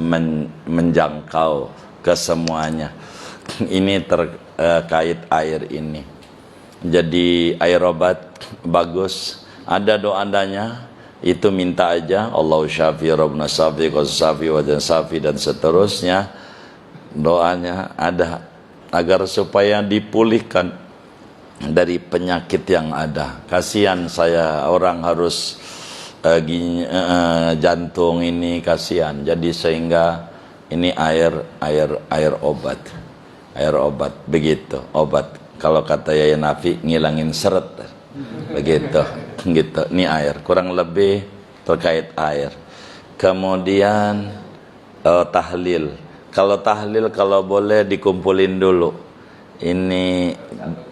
menjangkau ke semuanya. Ini terkait air ini. Jadi air obat bagus, ada doanya, itu minta aja Allahu syafi rabbuna syafi qasafi wajan syafi dan seterusnya. Doanya ada agar supaya dipulihkan dari penyakit yang ada. Kasihan saya, orang harus jantung ini kasihan. Jadi sehingga ini air obat. Air obat begitu, obat. Kalau kata Yaya Nafi, ngilangin seret. Begitu, gitu. Ini air, kurang lebih terkait air. Kemudian tahlil. Kalau tahlil kalau boleh dikumpulin dulu. Ini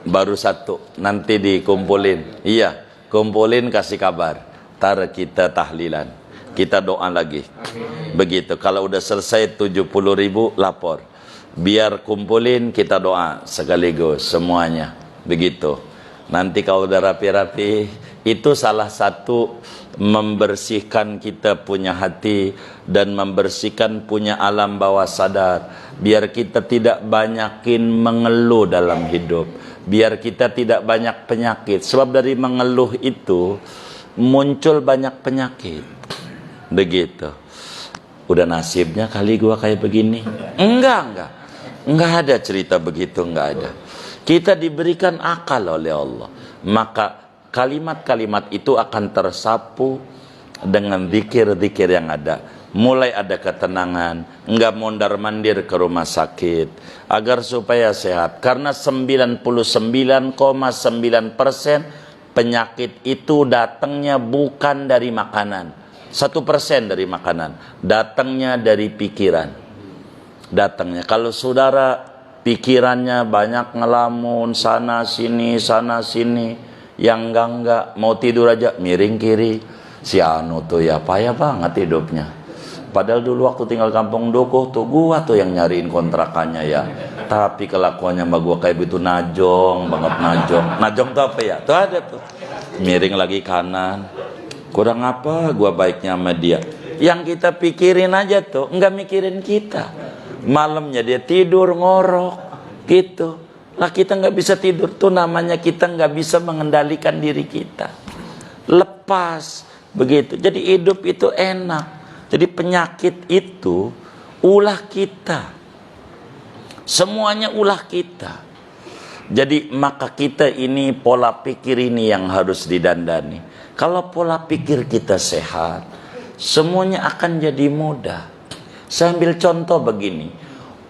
baru satu, nanti dikumpulin. Iya, kumpulin kasih kabar. Tar kita tahlilan. Kita doa lagi. Begitu. Kalau udah selesai 70.000 lapor. Biar kumpulin kita doa sekaligus semuanya. Begitu. Nanti kalau udah rapi-rapi, itu salah satu membersihkan kita punya hati dan membersihkan punya alam bawah sadar. Biar kita tidak banyakin mengeluh dalam hidup. Biar kita tidak banyak penyakit. Sebab dari mengeluh itu muncul banyak penyakit. Begitu. Udah nasibnya kali gua kayak begini. Enggak. Enggak ada cerita begitu, enggak ada. Kita diberikan akal oleh Allah. Maka kalimat-kalimat itu akan tersapu dengan zikir-zikir yang ada. Mulai ada ketenangan, enggak mondar-mandir ke rumah sakit agar supaya sehat. Karena 99,9% penyakit itu datangnya bukan dari makanan. 1% dari makanan, datangnya dari pikiran. Datangnya kalau saudara pikirannya banyak ngelamun sana sini, yang enggak mau tidur aja miring kiri, Si Anu tuh ya payah banget hidupnya. Padahal dulu waktu tinggal kampung Dukuh tuh gua tuh yang nyariin kontrakannya ya. Tapi kelakuannya sama gua kayak begitu najong banget, najong. Najong tuh apa ya? Tuh ada tuh. Miring lagi kanan. Kurang apa gua baiknya sama dia. Yang kita pikirin aja tuh, enggak mikirin kita. Malamnya dia tidur ngorok gitu. Lah kita nggak bisa tidur tuh namanya kita nggak bisa mengendalikan diri kita. Lepas begitu. Jadi hidup itu enak. Jadi penyakit itu ulah kita. Semuanya ulah kita. Jadi maka kita ini pola pikir ini yang harus didandani. Kalau pola pikir kita sehat, semuanya akan jadi mudah. Saya ambil contoh begini.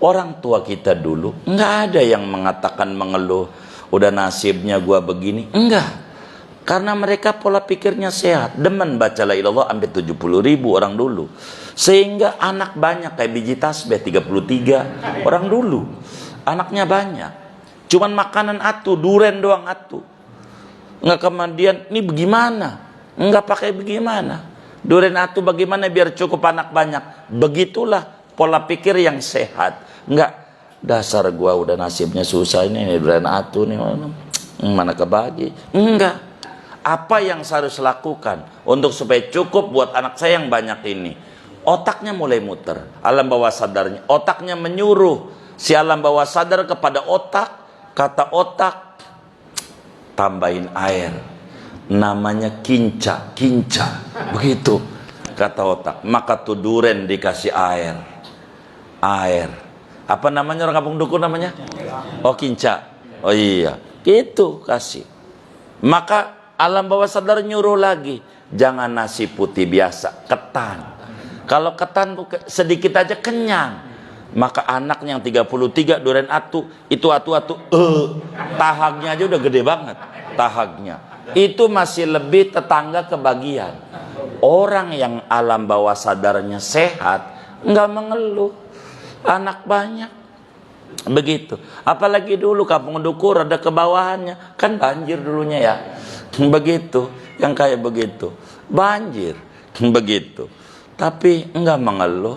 Orang tua kita dulu nggak ada yang mengatakan mengeluh, udah nasibnya gua begini, enggak. Karena mereka pola pikirnya sehat, demen baca la ilallah sampai 70.000 orang dulu. Sehingga anak banyak kayak biji tasbih 33 orang dulu. Anaknya banyak. Cuman makanan atu, duren doang atu. Nggak kemudian ini bagaimana? Nggak pakai bagaimana? Duren atu bagaimana biar cukup anak banyak? Begitulah pola pikir yang sehat. Enggak, dasar gua udah nasibnya susah ini duren atu nih mana kebagi. Enggak. Apa yang saya harus lakukan untuk supaya cukup buat anak saya yang banyak ini? Otaknya mulai muter, alam bawah sadarnya. Otaknya menyuruh si alam bawah sadar kepada otak. Kata otak, tambahin air. Namanya kinca. Begitu kata otak. Maka tuh duren dikasih air. Apa namanya orang kampung Dukuh namanya? Oh kinca. Oh iya, gitu kasih. Maka alam bawah sadar nyuruh lagi, jangan nasi putih biasa, ketan. Kalau ketan sedikit aja kenyang. Maka anak yang 33 duren atu, itu atu-atu tahagnya aja udah gede banget, tahagnya. Itu masih lebih tetangga kebagian. Orang yang alam bawah sadarnya sehat nggak mengeluh. Anak banyak begitu. Apalagi dulu kampung Dukuh ada kebawahannya, kan banjir dulunya ya. Begitu, yang kayak begitu. Banjir begitu. Tapi enggak mengeluh,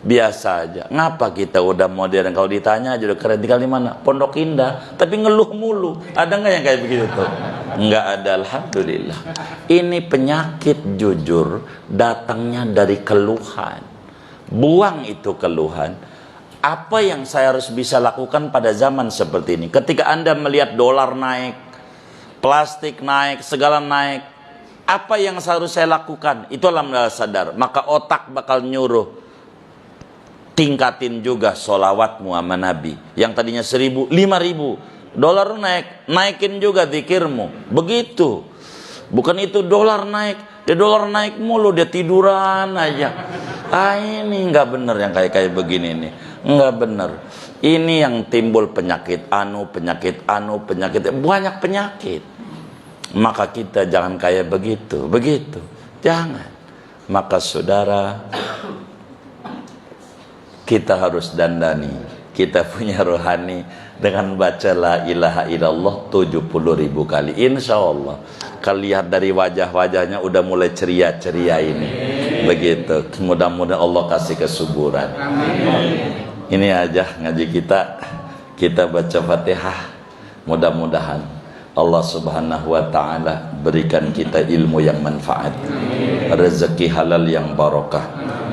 biasa aja. Ngapa kita udah modern? Kalau ditanya aja udah keren, tinggal di mana? Pondok Indah, tapi ngeluh mulu. Ada nggak yang kayak begitu tuh? Enggak ada, alhamdulillah. Ini penyakit jujur datangnya dari keluhan. Buang itu keluhan. Apa yang saya harus bisa lakukan pada zaman seperti ini? Ketika Anda melihat dolar naik, plastik naik, segala naik, apa yang harus saya lakukan? Itu alam bawah sadar. Maka otak bakal nyuruh, tingkatin juga sholawatmu sama Nabi. Yang tadinya 1.000, 5.000. Dolar naik, naikin juga zikirmu. Begitu. Bukan itu dolar naik, dia dolar naik mulu, dia tiduran aja. Ini nggak bener yang kayak begini nih. Nggak bener. Ini yang timbul penyakit penyakit banyak penyakit. Maka kita jangan kayak begitu, jangan. Maka saudara, kita harus dandani kita punya rohani dengan baca la ilaha illallah 70.000 kali. Insya Allah kalau lihat dari wajah-wajahnya udah mulai ceria-ceria ini. Begitu. Mudah-mudahan Allah kasih kesuburan. Ini aja ngaji kita baca Fatihah. Mudah-mudahan Allah Subhanahu wa taala berikan kita ilmu yang manfaat, rezeki halal yang barokah,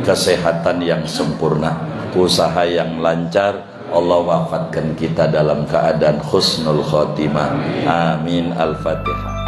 kesehatan yang sempurna, usaha yang lancar. Allah wafatkan kita dalam keadaan husnul khotimah. Amin. Al-Fatihah.